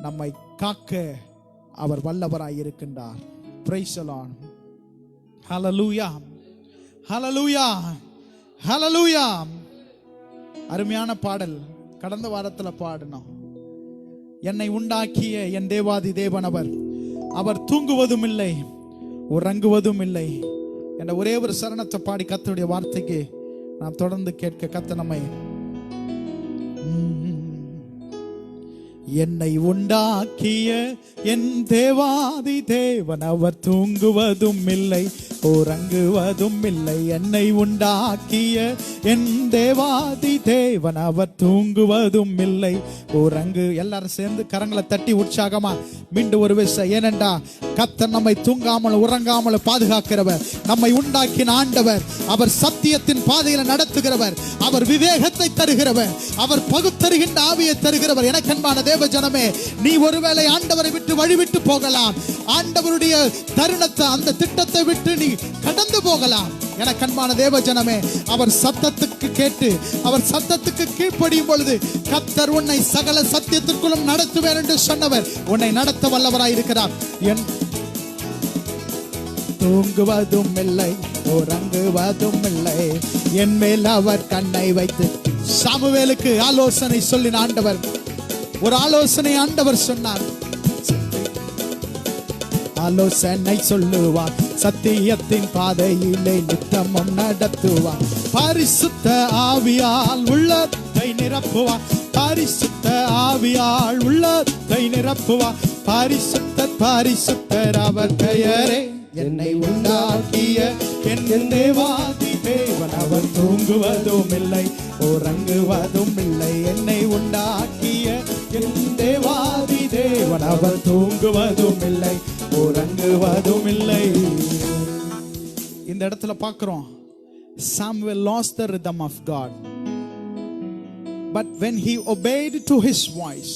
நம்மை காக்க அவர் வல்லவராய் இருக்கின்றார். Praise the lord. Hallelujah, hallelujah, hallelujah. அருமையான பாடல் கடந்த வாரத்தில் பாடினோம். என்னை உண்டாக்கிய என் தேவாதி தேவன் அவர் தூங்குவதும் இல்லை, உறங்குவதும் இல்லை என்ற ஒரே ஒரு சரணத்தை பாடி கர்த்தருடைய வார்த்தைக்கு நாம் தொடர்ந்து கேட்க கர்த்தர் நம்மை. என்னை உண்டாக்கிய என் தேவாதி தேவன் அவர் தூங்குவதும் இல்லை, உறங்குவதும் இல்லை. என்னை உண்டாக்கிய என் தேவாதி தேவன் அவர் தூங்குவதும் இல்லை, எல்லாரும் சேர்ந்து கரங்களை தட்டி உற்சாகமா மீண்டும் ஒரு விஷயம். ஏனென்றா கர்த்தர் நம்மை தூங்காமல் உறங்காமல் பாதுகாக்கிறவர், நம்மை உண்டாக்கின ஆண்டவர், அவர் சத்தியத்தின் பாதையில நடத்துகிறவர், அவர் விவேகத்தை தருகிறவர், அவர் பகுத்தறிகின்ற ஆவியை தருகிறவர். எனக்கு அன்பான தேவ ஜனமே, நீ ஒருவேளை ஆண்டவரை விட்டு வழிவிட்டு போகலாம், ஆண்டவருடைய தருணத்தை, அந்த திட்டத்தை விட்டு நீ கடந்து போகலாம். எனக்கு அன்பான தேவ ஜனமே, அவர் சத்தத்துக்கு கேட்டு அவர் சத்தத்துக்கு கீழ்ப்படியும் பொழுது கர்த்தர் உன்னை சகல சத்தியத்திற்குள்ளும் நடத்துவேன் என்று சொன்னவர் உன்னை நடத்த வல்லவராய் இருக்கிறார். என் தூங்குவதும் இல்லை, உறங்குவதும் இல்லை, என் மேல் அவர் கண்ணை வைத்து. சாமுவேலுக்கு ஆலோசனை சொல்லின ஆண்டவர், ஒரு ஆலோசனை ஆண்டவர் சொன்னார். ஆலோசனை சொல்லுவார், சத்தியத்தின் பாதையிலே நித்தமும் நடத்துவார். பரிசுத்த ஆவியால் உள்ளத்தை நிரப்புவார், பரிசுத்த ஆவியால் உள்ளத்தை நிரப்புவார். பரிசுத்தர் அவர் பெயரே. என்னை உண்டாக்கிய என் தேவாதி தேவன் அவர் தூங்குவதும் இல்லை, உறங்குவதும் இல்லை. என்னை உண்டாக்கிய என் தேவாதி தேவன் அவர் தூங்குவதும் இல்லை, உறங்குவதும் இல்லை. இந்த இடத்துல பார்க்கிறோம், Samuel lost the rhythm of God, but when he obeyed to his voice,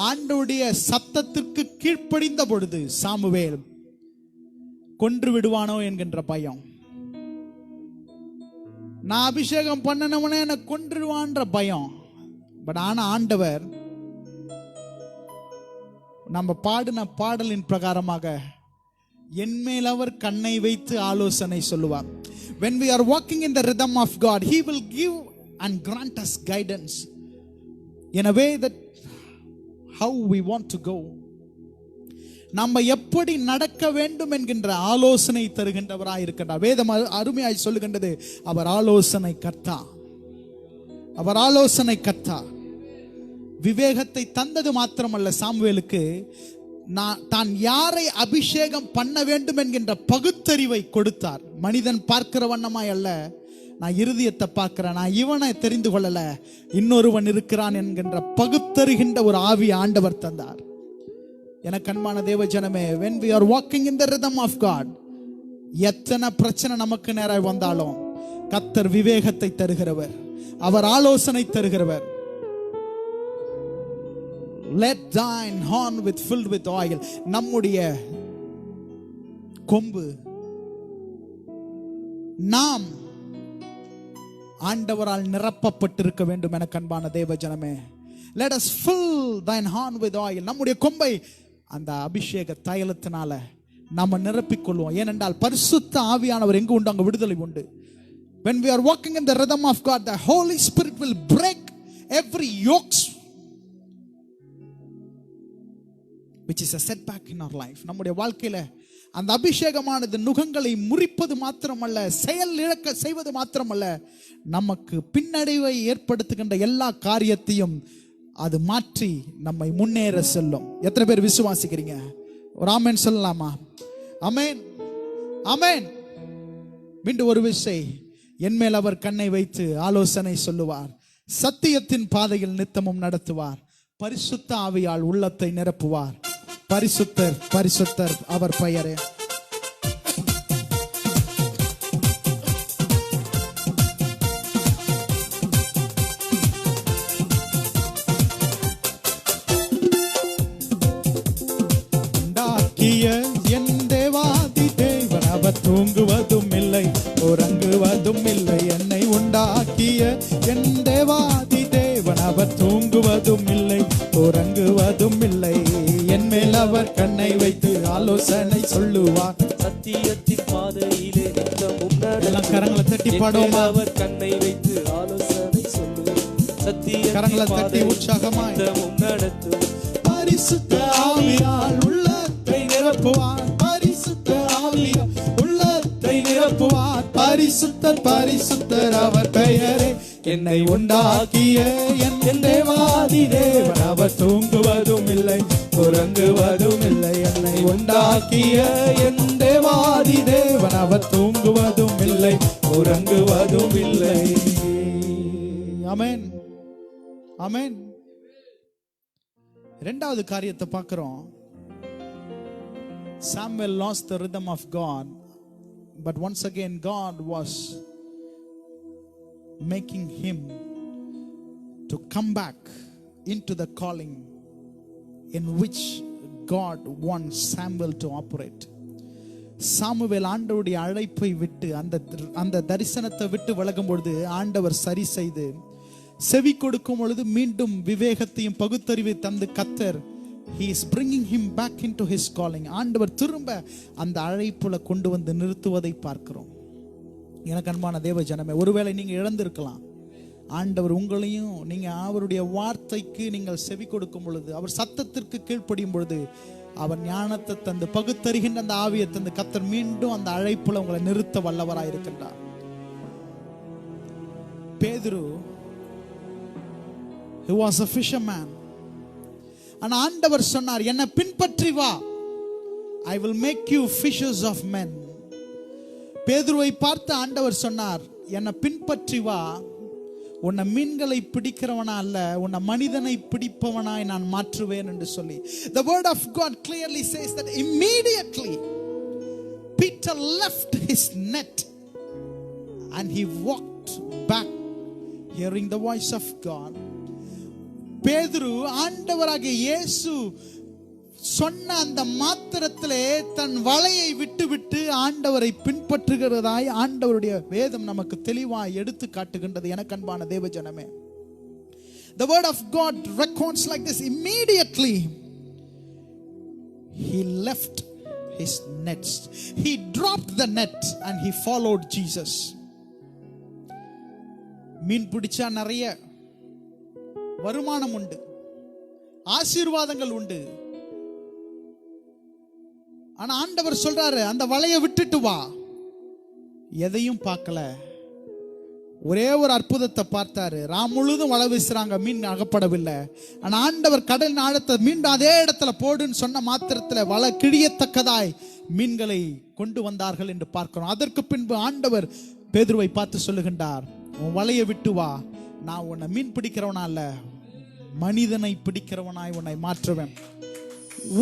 ஆண்டவருடைய சத்தத்திற்கு கீழ்ப்படிந்த பொழுது சாமுவேல் கொன்று விடுவானோ என்கின்ற பயம், நான் அபிஷேகம் பண்ணனவனே என்னை கொன்றுவான்ற பயம், பட் ஆனா ஆண்டவர் நம்ம பாடின பாடலின் பிரகாரமாக என்மேல் அவர் கண்ணை வைத்து ஆலோசனை சொல்லுவார். When we are walking in the rhythm of God, He will give and grant us guidance in a way that how we want to go. நம்ம எப்படி நடக்க வேண்டும் என்கின்ற ஆலோசனை தருகின்றவராய் இருக்கின்றார். வேதம் அருமையாய் சொல்லுகின்றது, அவர் ஆலோசனை கர்த்தா, அவர் ஆலோசனை கர்த்தா. விவேகத்தை தந்தது மாத்திரமல்ல, சாமுவேலுக்கு தான் யாரை அபிஷேகம் பண்ண வேண்டும் என்கின்ற பகுத்தறிவை கொடுத்தார். மனிதன் பார்க்கிற வண்ணமாய் அல்ல, நான் இருதயத்தை பார்க்கிறேன், நான் இவனை தெரிந்து கொள்ளல, இன்னொருவன் இருக்கிறான் என்கின்ற பகுத்தறிகின்ற ஒரு ஆவி ஆண்டவர் தந்தார். எனக்கு அன்பான தேவ ஜனமே, when we are walking in the rhythm of God, எத்தனை பிரச்சனை நமக்கு நேராக வந்தாலும் கர்த்தர் விவேகத்தை தருகிறவர், அவர் ஆலோசனை தருகிறவர். Let thine horn with filled with oil. நம்முடைய கொம்பு நாம் ஆண்டவரால் நிரப்பப்பட்டிருக்க வேண்டும். என அன்பான தேவ ஜனமே, let us fill thine horn with oil. நம்முடைய கொம்பை அந்த அபிஷேக தைலத்தினால நாம நிரப்பிக் கொள்வோம். ஏனென்றால் பரிசுத்த ஆவியானவர் எங்கு உண்டு அங்கு விடுதலை உண்டு. When we are walking in the rhythm of God, the Holy Spirit will break every yoke which is a setback in our life. நம்முடைய வாழ்க்கையில அந்த அபிஷேகமானது நுகங்களை முறிப்பது மாத்திரமல்ல, செயல் இழக்க செய்வது மாத்திரமல்ல, நமக்கு பின்னடைவை ஏற்படுத்துகின்ற எல்லா காரியத்தையும் அது மாற்றி நம்மை முன்னேற செல்லும். எத்தனை பேர் விசுவாசிக்கிறீங்க? ஒரு ஆமென் சொல்லலாமா? ஆமென், ஆமென். மீண்டும் ஒரு விசை, என்மேல் அவர் கண்ணை வைத்து ஆலோசனை சொல்லுவார், சத்தியத்தின் பாதையில் நித்தமும் நடத்துவார், பரிசுத்த ஆவியால் உள்ளத்தை நிரப்புவார். பரிசுத்தர், பரிசுத்தர் அவர் பெயரே. என் தேவாதி தேவன் அவர் தூங்குவதும் இல்லை உறங்குவதும் இல்லை. என்னை உண்டாக்கிய என் தேவாதி தேவன் அவர் தூங்குவதும் இல்லை உறங்குவதும் இல்லை. என் மேல் அவர் கண்ணை வைத்து ஆலோசனை சொல்லுவார், சத்தியத்தின் பாதையிலே நித்தமும் எல்லாம் கரங்களை தட்டி பாடுவோம். அவர் கண்ணை வைத்து ஆலோசனை சொல்லுவார், சத்தியத்தின் கரங்களை தட்டி உற்சாகமாய் நித்தமும் நடத்துவார். பரிசுத்த ஆவியால் உள்ளத்தை நிரப்புவார், பரிசுத்த ஆவியால் உள்ளத்தை நிரப்புவார். பரிசுத்தர், பரிசுத்தர் அவர் பெயரே. என்னை உண்டாக்கிய என் தேவாதி தேவன் அவர் தூங்குவதும் இல்லை உறங்குவதும் இல்லை. என்னை உண்டாக்கிய என் தேவாதி தேவன் அவர் தூங்குவதும் இல்லை உறங்குவதும் இல்லை. ஆமென், ஆமென். இரண்டாவது காரியத்தை பார்க்கிறோம். Samuel lost the rhythm of God, but once again God was making him to come back into the calling in which God wants Samuel to operate. Samuel ஆண்டவருடைய அழைப்பை விட்டு அந்த தரிசனத்தை விட்டு விலகும் பொழுது ஆண்டவர் சரி செய்து செவி கொடுக்கும் பொழுது மீண்டும் விவேகத்தையும் பகுத்தறிவை தந்து கர்த்தர் he is bringing him back into his calling. ஆண்டவர் திரும்ப அந்த அழைப்புல கொண்டு வந்து நிறுத்துவதை பார்க்கிறோம். எனக்கு அன்பான தேவ ஜனமே, ஒருவேளை நீங்க இழந்திருக்கலாம். ஆண்டவர் உங்களையும், நீங்க அவருடைய வார்த்தைக்கு நீங்கள் செவி கொடுக்கும் பொழுது, அவர் சத்தத்திற்கு கீழ்ப்படியும் பொழுது, அவர் ஞானத்தை தந்து பகுத்தறிகின்ற அந்த ஆவியை தந்து கர்த்தர் மீண்டும் அந்த அழைப்புல உங்களை நிறுத்த வல்லவராய் இருக்கின்றார். பேதுரு, he was a fisherman. ஆனா ஆண்டவர் சொன்னார், என்னை பின்பற்றி வா, I will make you fishers of men. பேதுருவை பார்த்து ஆண்டவர் சொன்னார், என்னை பின்பற்றி வா, உன்னை மீன்களை பிடிக்கிறவனா அல்ல, உன்னை மனிதனை பிடிப்பவனாய் நான் மாற்றுவேன் என்று சொல்லி. The word of God clearly says that immediately Peter left his net and he walked back hearing the voice of God. பேதுரு ஆண்டவராகிய இயேசு சொன்ன அந்த மாத்திரத்திலே தன் வலையை விட்டு ஆண்டவரை பின்பற்றுகிறதாய் ஆண்டவருடைய வேதம் நமக்கு தெளிவாய் எடுத்து காட்டுகின்றது. எனக்கு அன்பான தேவ ஜனமே, The word of God records like this: immediately he left his nets. He dropped the net and he followed Jesus. மீன் பிடிச்சா நிறைய வருமானம் உண்டு, ஆசீர்வாதங்கள் உண்டு. ஆனா ஆண்டவர் சொல்றாரு, அந்த வலையை விட்டுட்டு வா. எதையும் பார்க்கல, ஒரே ஒரு அற்புதத்தை பார்த்தாரு. ராம் முழுதும் வலை வீசுறாங்க, மீன் அகப்படவில்லை. ஆனா ஆண்டவர் கடலின் ஆழத்தை மீண்டும் அதே இடத்துல போடுன்னு சொன்ன மாத்திரத்துல வலை கிழியத்தக்கதாய் மீன்களை கொண்டு வந்தார்கள் என்று பார்க்கிறோம். அதற்கு பின்பு ஆண்டவர் பேதுருவை பார்த்து சொல்லுகின்றார், உன் வலையை விட்டு வா, நான் உன்னை மீன் பிடிக்கிறவனா இல்ல, மனிதனை பிடிக்கிறவனாய் உன்னை மாற்றுவேன்.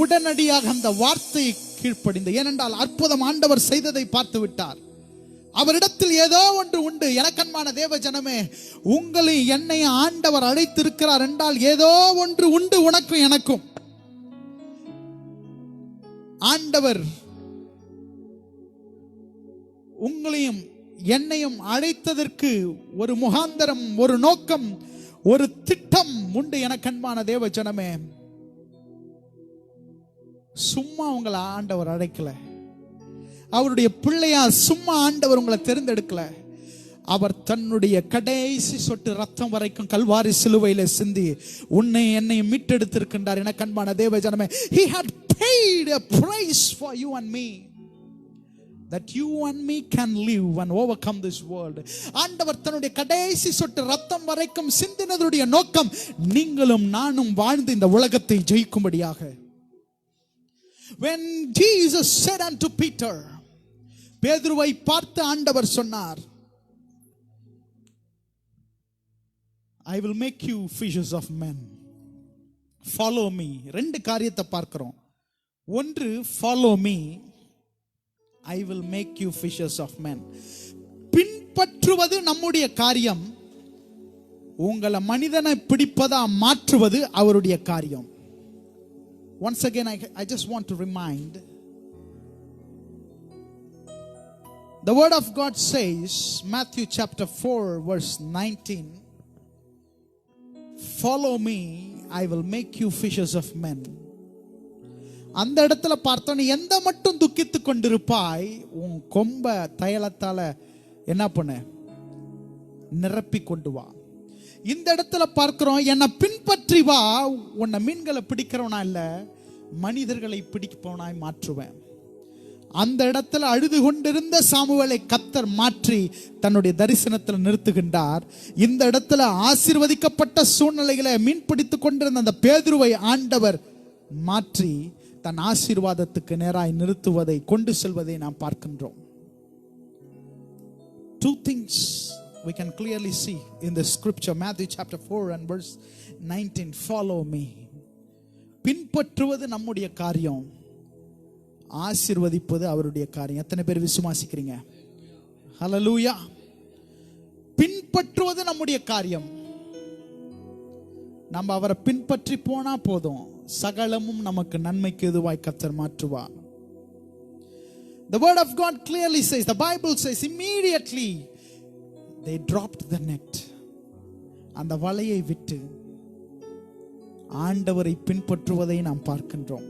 உடனடியாக அந்த வார்த்தையை கீழ்ப்படிந்த, ஏனென்றால் அற்புதம் ஆண்டவர் செய்ததை பார்த்து விட்டார். அவரிடத்தில் ஏதோ ஒன்று உண்டு. எனக்கன்பான தேவ ஜனமே, உங்களை என்னை ஆண்டவர் அழைத்திருக்கிறார் என்றால் ஏதோ ஒன்று உண்டு உனக்கும் எனக்கும். ஆண்டவர் உங்களையும் என்னையும் அழைத்ததற்கு ஒரு முகாந்தரம், ஒரு நோக்கம், ஒரு திட்டம் உண்டு. எனக்கன்பான தேவ ஜனமே, சும்மா உங்களை ஆண்டவர் அழைக்கல. அவருடைய பிள்ளையா சும்மா ஆண்டவர் உங்களை தேர்ந்தெடுக்கல. அவர் தன்னுடைய கடைசி சொட்டு ரத்தம் வரைக்கும் கல்வாரி சிலுவையில சிந்தி உன்னை என்னை மீட்டெடுத்திருக்கின்றார். எனக்கு அன்பான தேவ ஜனமே, he had paid a price for you and me, that you and me can live and overcome this world. ஆண்டவர் தன்னுடைய கடைசி சொட்டு ரத்தம் வரைக்கும் சிந்தினதுடைய நோக்கம் நீங்களும் நானும் வாழ்ந்து இந்த உலகத்தை ஜெயிக்கும்படியாக. When Jesus said unto Peter, பேதுருவை பார்த்து ஆண்டவர் சொன்னார், I will make you fishers of men. Follow me. ரெண்டு காரியத்தை பார்க்கிறோம். ஒன்று, follow me, I will make you fishers of men. பின்பற்றுவது நம்முடைய காரியம், உங்களை மனிதனை பிடிப்பதா மாற்றுவது அவருடைய காரியம். Once again, I just want to remind, the word of God says, Matthew chapter 4 verse 19, follow me, I will make you fishers of men. அந்த இடத்துல பார்த்தோன்னு, எந்த மட்டும் துக்கித்து கொண்டிருப்பாய், உன் கொம்ப தைலத்தால என்ன பண்ண, நிரப்பி கொண்டு வா. இந்த இடத்துல பார்க்கிறோம், என்னை பின்பற்றி வா, உன்னை மீன்களை பிடிக்கிறவனா இல்ல, மனிதர்களை பிடிப்பவனாய் மாற்றுவேன். அந்த இடத்துல அழுது கொண்டிருந்த சாமுவேலை கர்த்தர் மாற்றி தன்னுடைய தரிசனத்தில் நிறுத்துகின்றார். இந்த இடத்துல ஆசீர்வதிக்கப்பட்ட சூழ்நிலைகளை மீன் பிடித்துக் கொண்டிருந்த அந்த பேதுருவை ஆண்டவர் மாற்றி தன் ஆசீர்வாதத்துக்கு நேராய் நிறுத்துவதை, கொண்டு செல்வதை நாம் பார்க்கின்றோம். Two things we can clearly see in the scripture, Matthew chapter 4 and verse 19. Follow me. பின்பற்றுவது நம்முடைய காரியம், ஆசீர்வதிப்பது அவருடைய காரியம். எத்தனை பேர் விசுவாசிக்கிறீங்க? ஹல்லேலூயா. பின்பற்றுவது நம்முடைய காரியம். நம்ம அவரை பின்பற்றி போனா போதும், சகலமும் நமக்கு நன்மைக்கு எதுவாய் கர்த்தர் மாற்றுவார். The word of God clearly says, the Bible says, immediately they dropped the net. அந்த வலையை விட்டு ஆண்டவரை பின்பற்றுவதை நாம் பார்க்கின்றோம்.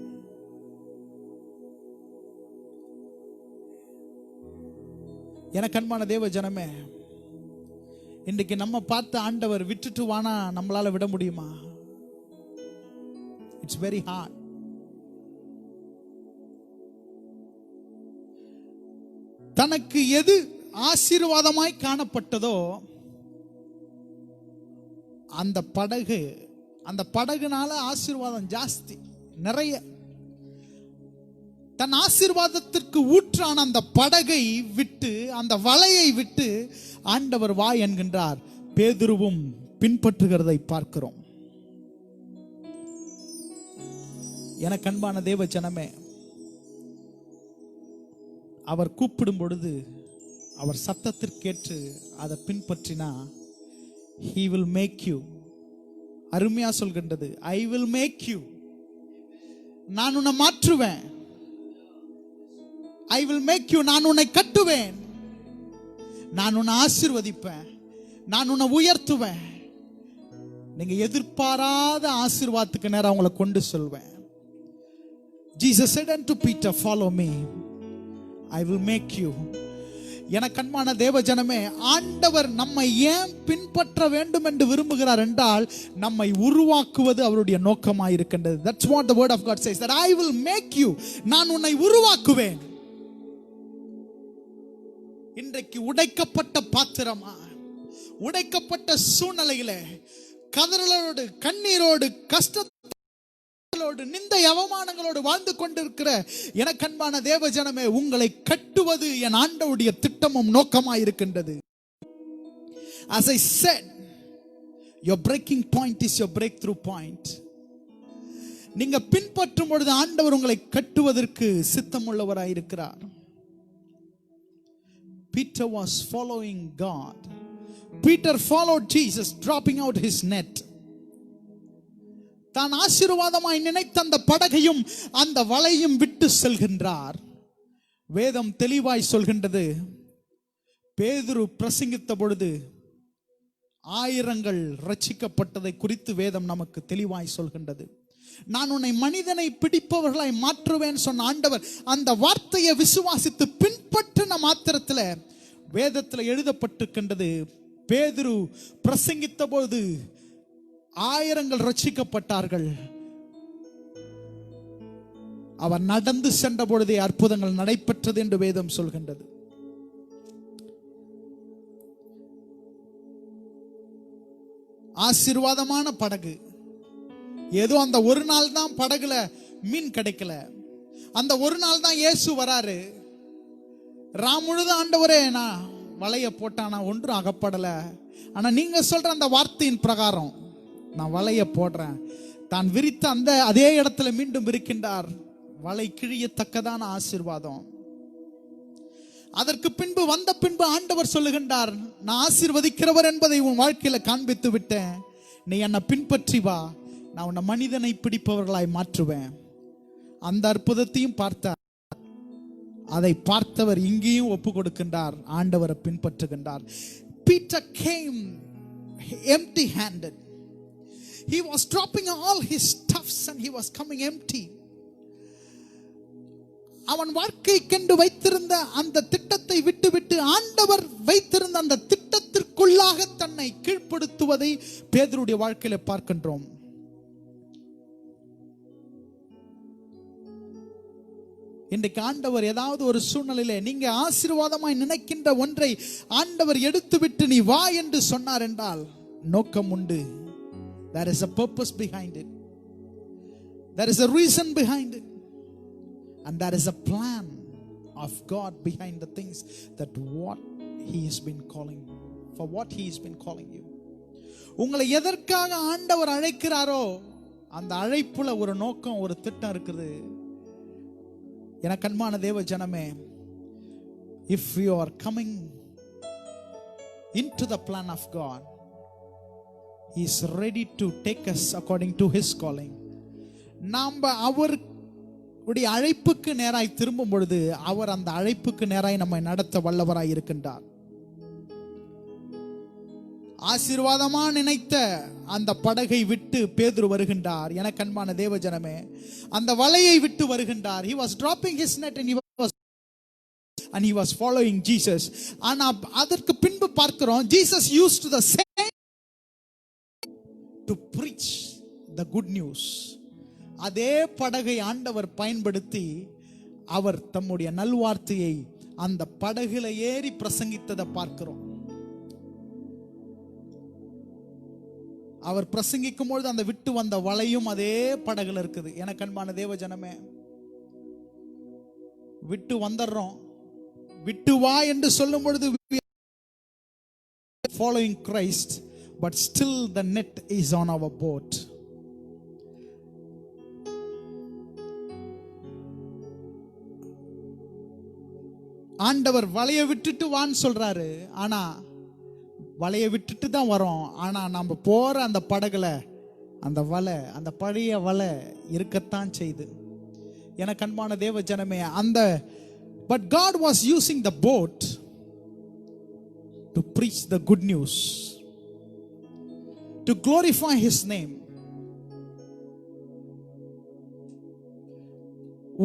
எனக்கு அன்பான தேவ ஜனமே, இன்றைக்கு நம்ம பார்த்து ஆண்டவர் விட்டுட்டு வானா நம்மளால விட முடியுமா? It's very hard. தனக்கு எது ஆசீர்வாதமாய் காணப்பட்டதோ அந்த படகுனால ஆசீர்வாதம் ஜாஸ்தி, நிறைய. தன் ஆசீர்வாதத்திற்கு ஊற்றான அந்த படகை விட்டு, அந்த வலையை விட்டு ஆண்டவர் வா என்கின்றார். பேதுருவும் பின்பற்றுகிறதை பார்க்கிறோம். எனக்கு அன்பான தேவ ஜனமே, அவர் கூப்பிடும் பொழுது அவர் சத்தத்திற்கேற்று அதை பின்பற்றினா, he will make you. அருமையா சொல்கின்றது, I will make you. நான் உன்னை மாற்றுவேன். I will make you. நான் உன்னை கட்டுவேன், நான் உன்னை ஆசீர்வதிப்பேன், நான் உன்னை உயர்த்துவேன். நீங்க எதிர்பாராத ஆசீர்வாதத்துக்கு நேரம் அவங்களை கொண்டு சொல்வேன். Jesus said unto Peter, follow me, I will make you. எனக்கு அன்பான தேவ ஜனமே, ஆண்டவர் நம்மை ஏன் பின்பற்ற வேண்டும் என்று விரும்புகிறார் என்றால், நம்மை உருவாக்குவது அவருடைய நோக்கமாக இருக்கின்றது. That's what the word of God says, that I will make you. நான் உன்னை உருவாக்குவேன். இன்றைக்கு உடைக்கப்பட்ட பாத்திரமா, உடைக்கப்பட்ட சூழ்நிலையில கதறலோடு, கண்ணீரோடு, கஷ்டத்தோடு, நிந்தை அவமானங்களோடு வாழ்ந்து கொண்டிருக்கிற எனக்கு அன்பான தேவ ஜனமே, உங்களை கட்டுவது என் ஆண்டவருடைய திட்டமும் நோக்கமாய் இருக்கின்றது. As I said, your breaking point is your breakthrough point. நீங்க பின்பற்றும் பொழுது ஆண்டவர் உங்களை கட்டுவதற்கு சித்தமுள்ளவராய் இருக்கிறார். Peter was following God. Peter followed Jesus, dropping out his net. தான் ஆசீர்வாதமாய் நினைத்த அந்த படகையும் அந்த வலையும் விட்டு செல்கின்றார். வேதம் தெளிவாய் சொல்கின்றது, பேதுரு பிரசங்கித்த பொழுது ஆயிரங்கள் ரட்சிக்கப்பட்டதை குறித்து வேதம் நமக்கு தெளிவாய் சொல்கின்றது. நான் உன்னை மனிதனை பிடிப்பவர்களாய் மாற்றுவேன் சொன்ன ஆண்டவர் அந்த வார்த்தையை விசுவாசித்து பின்பற்றின மாத்திரத்தில் வேதத்தில் எழுதப்பட்டிருக்கின்றது, பேதுரு பிரசங்கித்த போது ஆயிரங்கள் ரட்சிக்கப்பட்டார்கள். அவர் நடந்து சென்ற பொழுதே அற்புதங்கள் நடைபெற்றது என்று வேதம் சொல்கின்றது. ஆசீர்வாதமான படகு. ஏதோ அந்த ஒரு நாள் தான் படகுல மீன் கிடைக்கல, அந்த ஒரு நாள் தான் இயேசு வராரு. முழுது ஆண்டவரே நான் வலைய போட்டானா ஒன்றும் அகப்படல. ஆனா நீங்க சொல்ற அந்த வார்த்தையின் பிரகாரம் நான் வலைய போடுறேன். தான் விரித்த அந்த அதே இடத்துல மீண்டும் விரிக்கின்றார். வலை கிழியத்தக்கதான ஆசீர்வாதம். அதற்கு பின்பு வந்த பின்பு ஆண்டவர் சொல்லுகின்றார், நான் ஆசீர்வதிக்கிறவர் என்பதை உன் வாழ்க்கையில காண்பித்து விட்டேன், நீ என்னை பின்பற்றி வா, நான் உன்னை மனிதனை பிடிப்பவர்களாய் மாற்றுவேன். அந்த அற்புதத்தையும் பார்த்தார். அதை பார்த்தவர் இங்கேயும் ஒப்பு கொடுக்கின்றார், ஆண்டவரை பின்பற்றுகின்றார். Peter came empty handed. He was dropping all his stuffs and he was coming empty. அவன் வாழ்க்கைக்கென்று வைத்திருந்த அந்த திட்டத்தை விட்டுவிட்டு ஆண்டவர் வைத்திருந்த அந்த திட்டத்திற்குள்ளாக தன்னை கீழ்ப்படுத்துவதை பேதுருடைய வாழ்க்கையில பார்க்கின்றோம். இன்றைக்கு ஆண்டவர் ஏதாவது ஒரு சூழ்நிலையில நீங்க ஆசீர்வாதமாய் நினைக்கின்ற ஒன்றை ஆண்டவர் எடுத்துவிட்டு நீ வா என்று சொன்னார் என்றால் நோக்கம் உண்டு. There is a purpose behind it. There is a reason behind it. And there is a plan of God behind the things that what he has been calling, for what he has been calling you. உங்களை எதற்காக ஆண்டவர் அழைக்கிறாரோ அந்த அழைப்புல ஒரு நோக்கம், ஒரு திட்டம் இருக்குது. எனக்கு அன்பான தேவ ஜனமே, if you are coming into the plan of God, he is ready to take us according to his calling. நாம் அவருடைய அழைப்புக்கு நேராய் திரும்பும் பொழுது அவர் அந்த அழைப்புக்கு நேராய் நம்மை நடத்த வல்லவராய் இருக்கின்றார். ஆசீர்வாதமா நினைத்த அந்த படகை விட்டு பேதுரு வருகின்றார். எனக்கு அன்பான தேவ ஜனமே, அந்த வலையை விட்டு வருகின்றார். he was dropping his net and he was following Jesus. ஆனா அதற்கு பின்பு பார்க்கிறோம், Jesus used the same to preach the good news. அதே படகை ஆண்டவர் பயன்படுத்தி அவர் தம்முடைய நல்வார்த்தையை அந்த படகுல ஏறி பிரசங்கித்ததை பார்க்கிறோம். அவர் பிரசங்கிக்கும் பொழுது அந்த விட்டு வந்த வலையும் அதே படகுல இருக்குது. எனக்கு அன்பான தேவ ஜனமே, விட்டு வந்துடுறோம், விட்டு வா என்று சொல்லும் பொழுது following Christ, but still the net is on our boat. ஆண்டவர் வலையை விட்டுட்டு வான்னு சொல்றாரு. ஆனா வலையை விட்டுட்டு தான் வரோம். ஆனா நம்ம போற அந்த படகுல அந்த வலை, அந்த பழைய வலை இருக்கத்தான் செய்து. எனக்கு அன்பான தேவ ஜனமே, அந்த but God was using the boat to preach the good news, to glorify his name.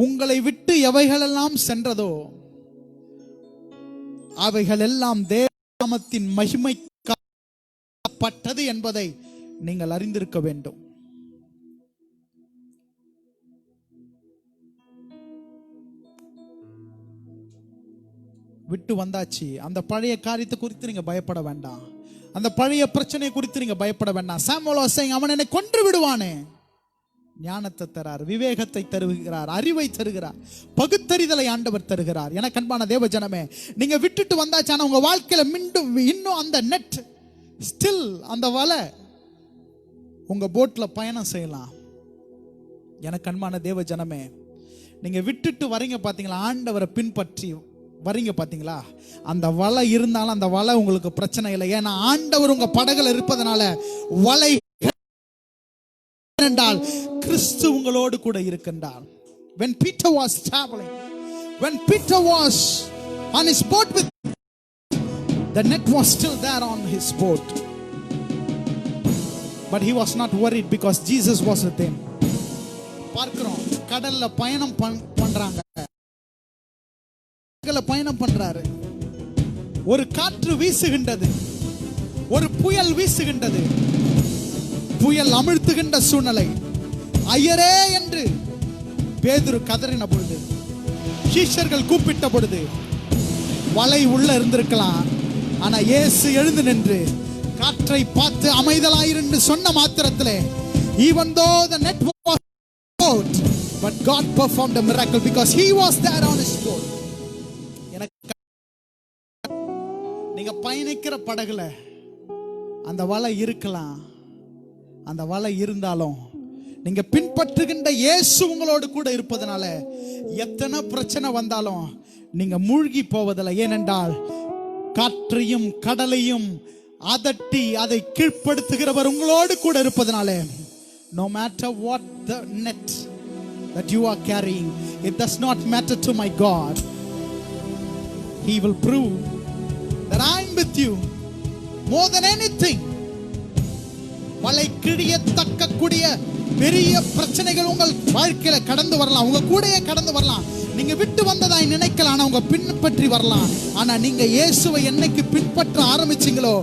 உங்களை விட்டு எவைகளெல்லாம் சென்றதோ அவைகள் எல்லாம் தேவநாமத்தின் மகிமைப்பட்டது என்பதை நீங்கள் அறிந்திருக்க வேண்டும். விட்டு வந்தாச்சு. அந்த பழைய காரியத்தை குறித்து நீங்க பயப்பட வேண்டாம். அந்த பழைய பிரச்சனை குறித்து நீங்க பயப்பட வேண்டாம். சாமுவேல் was saying, அவன் என்னை கொன்று விடுவானே. ஞானத்தை தரார், விவேகத்தை தருகிறார், அறிவை தருகிறார், பகுத்தறிதலை ஆண்டவர் தருகிறார். எனக்கு அன்பான தேவ ஜனமே, நீங்க விட்டுட்டு வந்தாச்சான உங்க வாழ்க்கையில மீண்டும் இன்னும் அந்த நெட் ஸ்டில் அந்த வலை உங்க போட்ல பயணம் செய்யலாம். எனக்கு அன்பான தேவ ஜனமே, நீங்க விட்டுட்டு வரீங்க பாத்தீங்களா, ஆண்டவரை பின்பற்றி வரீங்க பாத்தீங்களா, அந்த வலை இருந்தாலும் அந்த வலை உங்களுக்கு பிரச்சனை இல்லை. ஏன்னா ஆண்டவர் உங்க படகுல இருப்பதனால வலை என்றால் கிறிஸ்து உங்களோடு கூட இருக்கின்றார். When Peter was traveling, when Peter was on his boat with, the net was still there on his boat, but he was not worried because Jesus was with him. பார்க்கிறோம், கடல்ல பயணம் பண்றாங்க, பயணம் பண்றாரு. ஒரு காற்று வீசுகின்றது, ஒரு புயல் வீசுகின்றது, புயல் அமிழ்த்துகின்ற சூழ்நிலை. ஐயரே என்று பேதுரு கதறின பொழுது, சீஷர்கள் கூப்பிட்ட பொழுது, வலை உள்ள இருந்திருக்கலாம். ஆனா இயேசு எழுந்து நின்று காற்றை பார்த்து அமைதலாயிருந்து சொன்ன மாத்திரத்திலே, even though the net was out, but God performed a miracle because he was there on his boat. நீங்க பயணிக்கிற படகுல அந்த வலை இருக்கலாம். அந்த வலை இருந்தாலும் நீங்க பின்பற்றுகின்ற இயேசு உங்களோடு கூட இருப்பதனால எத்தனை பிரச்சனை வந்தாலும் நீங்க மூழ்கி போவதில்லை. ஏனென்றால் காற்றையும் கடலையும் அதட்டி அதை கீழ்ப்படுத்துகிறவர் உங்களோடு கூட இருப்பதனால, no matter what the net that you are carrying, it does not matter to my God. He will prove that I am with you more than anything. வலை கிழியத்தக்க கூடிய பெரிய பிரச்சனைகள் உங்கள் வாழ்க்கையில கடந்து வரலாம், உங்க கூடயே கடந்து வரலாம். நீங்க விட்டு வந்ததாய் நினைக்கலாம், ஆனா உங்க பின்பற்றி வரலாம். ஆனா நீங்க இயேசுவை என்னைக்கு பின்பற்ற ஆரம்பிச்சீங்களோ,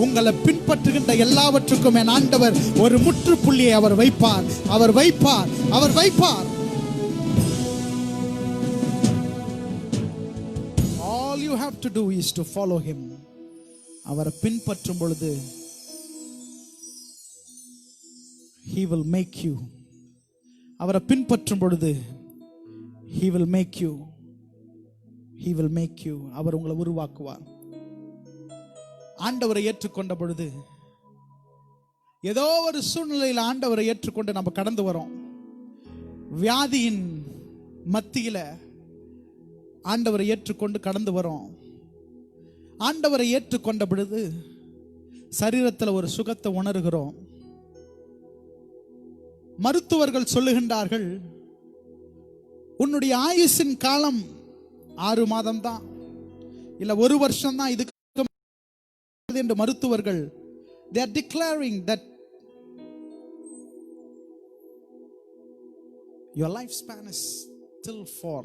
உங்களை பின்பற்றுகின்ற எல்லாவற்றுக்கும் என் ஆண்டவர் ஒரு முற்றுப்புள்ளியை அவர் வைப்பார், அவர் வைப்பார், அவர் வைப்பார். All you have to do is to follow him. அவரை பின்பற்றும் பொழுது he will make you. அவரை பின்பற்றும் பொழுது he will make you. he will make you. அவர் உங்களை உருவாக்குவார். ஆண்டவரை ஏற்றுக்கொண்ட பொழுது, ஏதோ ஒரு சூழ்நிலையில் ஆண்டவரை ஏற்றுக்கொண்டு நம்ம கடந்து வரோம். வியாதியின் மத்தியில ஆண்டவரை ஏற்றுக்கொண்டு கடந்து வரோம். ஆண்டவரை ஏற்றுக்கொண்ட பொழுது சரீரத்தில் ஒரு சுகத்தை உணர்கிறோம். மருத்துவர்கள் சொல்லுகின்றார்கள், உன்னுடைய ஆயுசின் காலம் 6 மாதம் தான், இல்ல 1 வருஷம் தான் இதுக்கு என்று மருத்துவர்கள் they are declaring that your lifespan is still for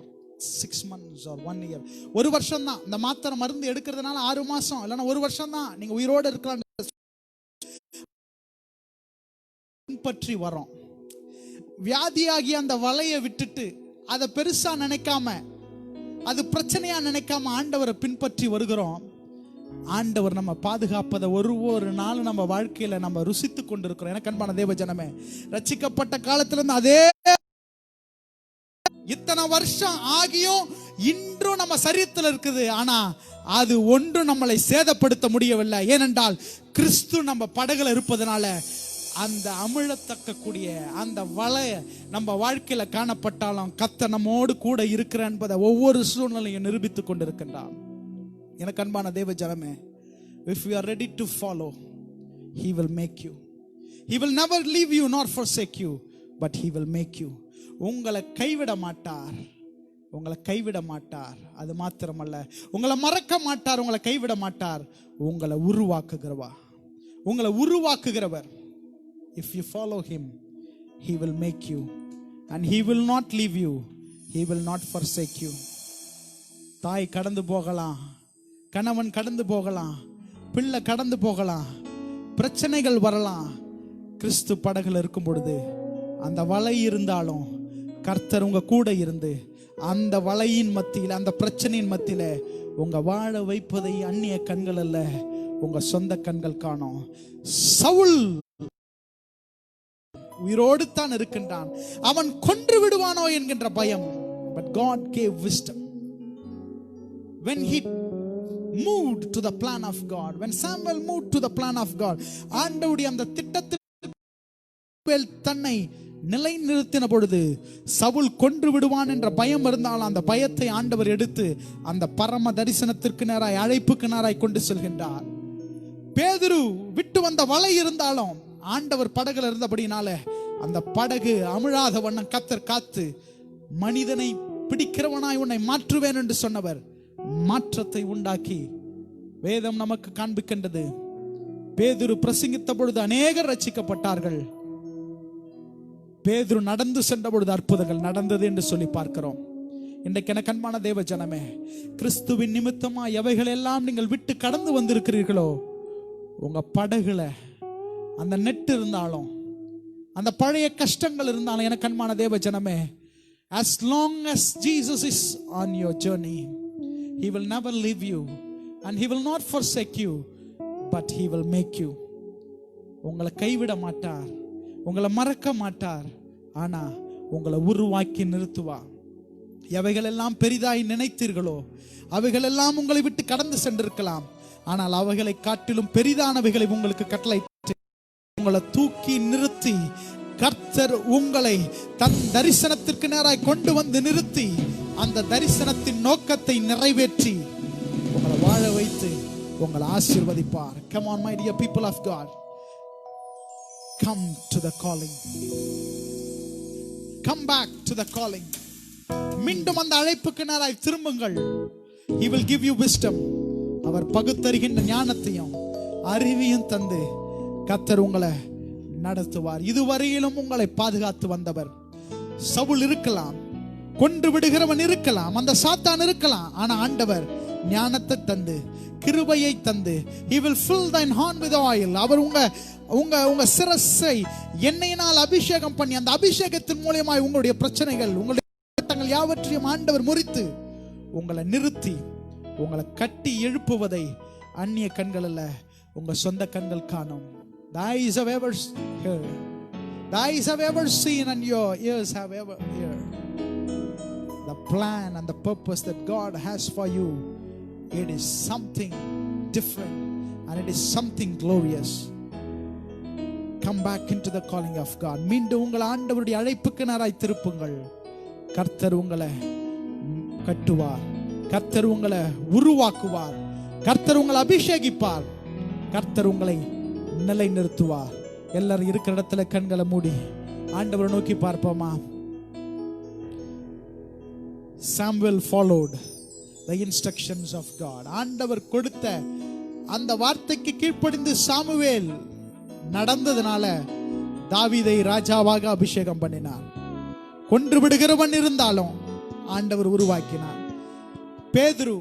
6 months or 1 year. 1 வருஷம் தான் இந்த மாத்திரை மருந்து எடுக்கிறதுனால 6 மாசம் இல்லைன்னா 1 வருஷம் தான் நீங்க உயிரோடு இருக்கலாம் பற்றி வரோம். வியாதியாகிய அந்த வலையை விட்டுட்டு அதை பெருசா நினைக்காம, அது பிரச்சனையா நினைக்காம ஆண்டவரை பின்பற்றி வருகிறோம். ஆண்டவர் நம்ம பாதுகாப்பதை ஒரு நாள் நம்ம வாழ்க்கையில நம்ம ருசித்து கொண்டிருக்கிறோம். எனக்கு அன்பான தேவ ஜனமே, ரட்சிக்கப்பட்ட காலத்துல இருந்து அதே இத்தனை வருஷம் ஆகியும் இன்றும் நம்ம சரீரத்தில் இருக்குது. ஆனா அது ஒன்றும் நம்மளை சேதப்படுத்த முடியவில்லை. ஏனென்றால் கிறிஸ்து நம்ம படகுல இருப்பதனால அந்த அமிழத்தக்க கூடிய அந்த வலை நம்ம வாழ்க்கையில காணப்பட்டாலும் கர்த்தர் நம்மோடு கூட இருக்கிற என்பதை ஒவ்வொரு சூழ்நிலையும் நிரூபித்துக் கொண்டிருக்கின்றார். எனக்கு அன்பான தேவ ஜனமே, if you are ready to follow, he will make you. He will never leave you nor forsake you, but he will make you. உங்களை கைவிட மாட்டார், உங்களை கைவிட மாட்டார். அது மாத்திரமல்ல, உங்களை மறக்க மாட்டார், உங்களை கைவிட மாட்டார். உங்களை உருவாக்குகிறவர். If you follow him, he will make you, and he will not leave you, he will not forsake you. தாய் கடந்து போகலாம், கணவன் கடந்து போகலாம், பிள்ளை கடந்து போகலாம், பிரச்சனைகள் வரலாம். கிறிஸ்து படகுல இருக்கும் பொழுது அந்த வலை இருந்தாலும் கர்த்தர் உங்க கூட இருந்து அந்த வலையின் மத்தியில், அந்த பிரச்சனையின் மத்தியில உங்க வாழ வைப்பதை அந்நிய கண்கள் அல்ல, உங்க சொந்த கண்கள் காணும். சவுல் உயிரோடு தான் இருக்கின்றான், அவன் கொன்று விடுவானோ என்கின்ற பயம். But God gave wisdom. When he moved to the plan of God, when Samuel moved to the plan of God, ஆண்டவருடைய அந்த திட்டத்தில் தன்னை நிலை நிறுத்தின பொழுது சவுல் கொன்று விடுவான் என்ற பயம் இருந்தால் அந்த பயத்தை ஆண்டவர் எடுத்து அந்த பரம தரிசனத்திற்கு நேராய், அழைப்புக்கு நேராய் கொண்டு செல்கின்றார். பேதுரு விட்டு வந்த வலை இருந்தாலும் ஆண்டவர் படகுல இருந்தபடினால அந்த படகு அமிழாத வண்ணம் கர்த்தர் காத்து, மனிதனை பிடிக்கிறவனாய் உன்னை மாற்றுவேன் என்று சொன்னவர் மாற்றத்தை உண்டாக்கி வேதம் நமக்கு காண்பிக்கின்றது. பேதுரு பிரசங்கித்த பொழுது அநேகர் ரட்சிக்கப்பட்டார்கள். பேதுரு நடந்து சென்ற பொழுது அற்புதங்கள் நடந்தது என்று சொல்லி பார்க்கிறோம். இன்றைக்கு எனக்கு அன்பான தேவ ஜனமே, கிறிஸ்துவின் நிமித்தமா எவைகள் எல்லாம் நீங்கள் விட்டு கடந்து வந்திருக்கிறீர்களோ, உங்க படகுல அந்த நெட் இருந்தாலும், அந்த பழைய கஷ்டங்கள் இருந்தாலும், எனக்கு அன்பான தேவ ஜனமே, as long as Jesus is on your journey, he will never leave you and he will not forsake you, but he will make you. உங்களை கைவிட மாட்டார், உங்களை மறக்க மாட்டார், ஆனா உங்களை உருவாக்கி நிறுத்துவார். எவைகள் எல்லாம் பெரிதாய் நினைத்தீர்களோ அவைகள் எல்லாம் உங்களை விட்டு கடந்து சென்றிருக்கலாம், ஆனால் அவைகளை காட்டிலும் பெரிதானவைகளை உங்களுக்கு கட்டளை உங்களை தூக்கி நிறுத்தி கர்த்தர் உங்களை தன் தரிசனத்திற்கு நேராய் கொண்டு வந்து நிறுத்தி அந்த தரிசனத்தின் நோக்கத்தை நிறைவேற்றி உங்களை வாழ வைத்து உங்களை ஆசீர்வதிப்பார். Come on my dear people of God, come to the calling, come back to the calling. மீண்டும் அந்த அழைப்புக்கு நேராய் திரும்புங்கள். He will give you wisdom. அவர் பகுத்தறிகின்ற ஞானத்தையும் அறிவையும் தந்து கர்த்தர் உங்களை நடத்துவார். இதுவரையிலும் உங்களை பாதுகாத்து வந்தவர். சவுல் இருக்கலாம், கொன்று விடுகிறவன் இருக்கலாம், அந்த சாத்தான் இருக்கலாம், ஆனா ஆண்டவர் ஞானத்தை தந்து, கிருபையை தந்து, he will fill thine horn with oil. அவர் உங்க சிரசை எண்ணெயினால் அபிஷேகம் பண்ணி அந்த அபிஷேகத்தின் மூலமாய் உங்களுடைய பிரச்சனைகள், உங்களுடைய கட்டங்கள் யாவற்றையும் ஆண்டவர் முறித்து உங்களை நிறுத்தி உங்களை கட்டி எழுப்புவதை அந்நிய கண்கள் அல்ல, உங்க சொந்த கண்கள் காணும். The eyes have ever heard, the eyes have ever seen, and your ears have ever heard the plan and the purpose that God has for you. It is something different and it is something glorious. Come back into the calling of God. மீண்டும் உங்கள் ஆண்டவருடைய அழைப்புக்கு நேராய் திருப்புங்கள். கர்த்தர் உங்களை கட்டுவார், கர்த்தர் உங்களை உருவாக்குவார், கர்த்தர் உங்களை அபிஷேகிப்பார், கர்த்தர் உங்களை நிலை நிறுத்துவார். எல்லாரும் இருக்கிற இடத்துல கண்களை மூடி ஆண்டவரை நோக்கி பார்ப்போமா? Samuel followed the instructions of God. ஆண்டவர் கொடுத்த அந்த வார்த்தைக்கு கீழ்ப்படிந்து சாமுவேல் நடந்ததனால தாவீதை ராஜாவாக அபிஷேகம் பண்ணினார். கொன்று விடுகிறவன் இருந்தாலும் ஆண்டவர் உருவாக்கினார். பேதுரு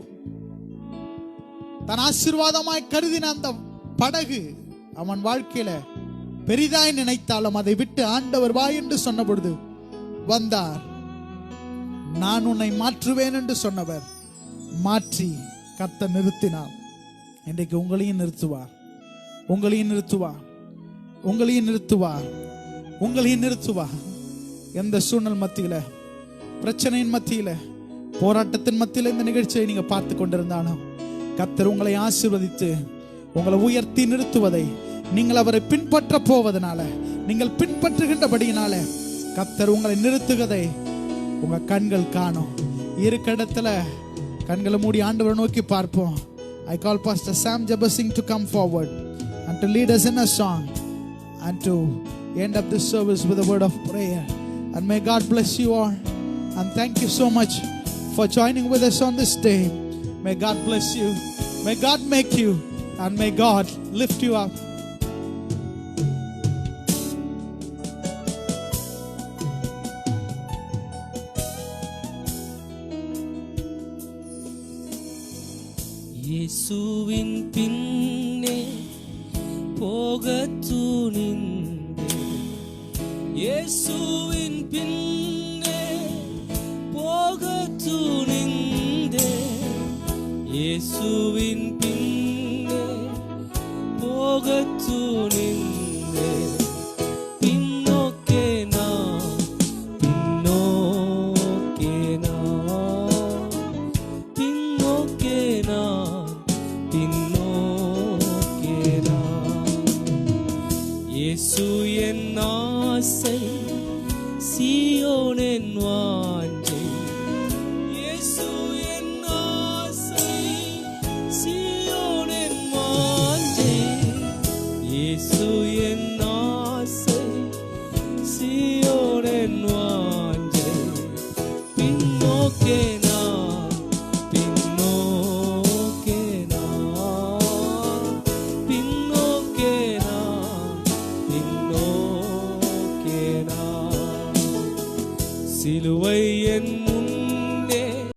தன் ஆசீர்வாதமாய் கருதின அந்த படகு அவன் வாழ்க்கையில பெரிதாய் நினைத்தாலும் அதை விட்டு ஆண்டவர் வா என்று சொன்ன பொழுது வந்தார். நான் உன்னை மாற்றுவேன் என்று சொன்னவர் மாற்றி கர்த்தர் நிறுத்தினார். இன்றைக்கு உங்களையும் நிறுத்துவார், உங்களையும் நிறுத்துவார், உங்களையும் நிறுத்துவார், உங்களையும் நிறுத்துவார். எந்த சூழ்நிலை மத்தியில, பிரச்சனையின் மத்தியில, போராட்டத்தின் மத்தியில இந்த நிகழ்ச்சியை நீங்க பார்த்து கொண்டிருந்தாலும் கர்த்தர் உங்களை ஆசீர்வதித்து உங்களை உயர்த்தி நிறுத்துவதை, நீங்கள் அவரை பின்பற்ற போவதனால, நீங்கள் பின்பற்றுகின்றபடியினால கர்த்தர் உங்களை நிறுத்துவதை உங்க கண்கள் காணும். இருக்கிற இடத்துல கண்களை மூடி ஆண்டவரை நோக்கி பார்ப்போம். I call Pastor Sam Jabasing to come forward and to lead us in a song and to end up this service with a word of prayer. And may God bless you all, and thank you so much for joining with us on this day. May God bless you, may God make you, and may God lift you up. இயேசுவின் பின்னே போகத் துணிந்தேன். இயேசுவின் பின்னே போகத் துணிந்தேன். இயேசுவின் பின்னே போகத் துணிந்தேன். பின்னோக்கே நான், பின்னோக்கே நான், பின்னோக்கே நான், பின்னோக்கே நான். இயேசு என் ஆசை, சீயோன் என் வாஞ்சை. இயேசு என் ஆசை, சீயோன் என் வாஞ்சை. இயேசு என் ஆசை, சீயோன் என் வாஞ்சை. பின்னோக்கே நான், பின்னோக்கே நான், பின்னோக்கே நான், பின்னோக்கே நான். சிலுவை என்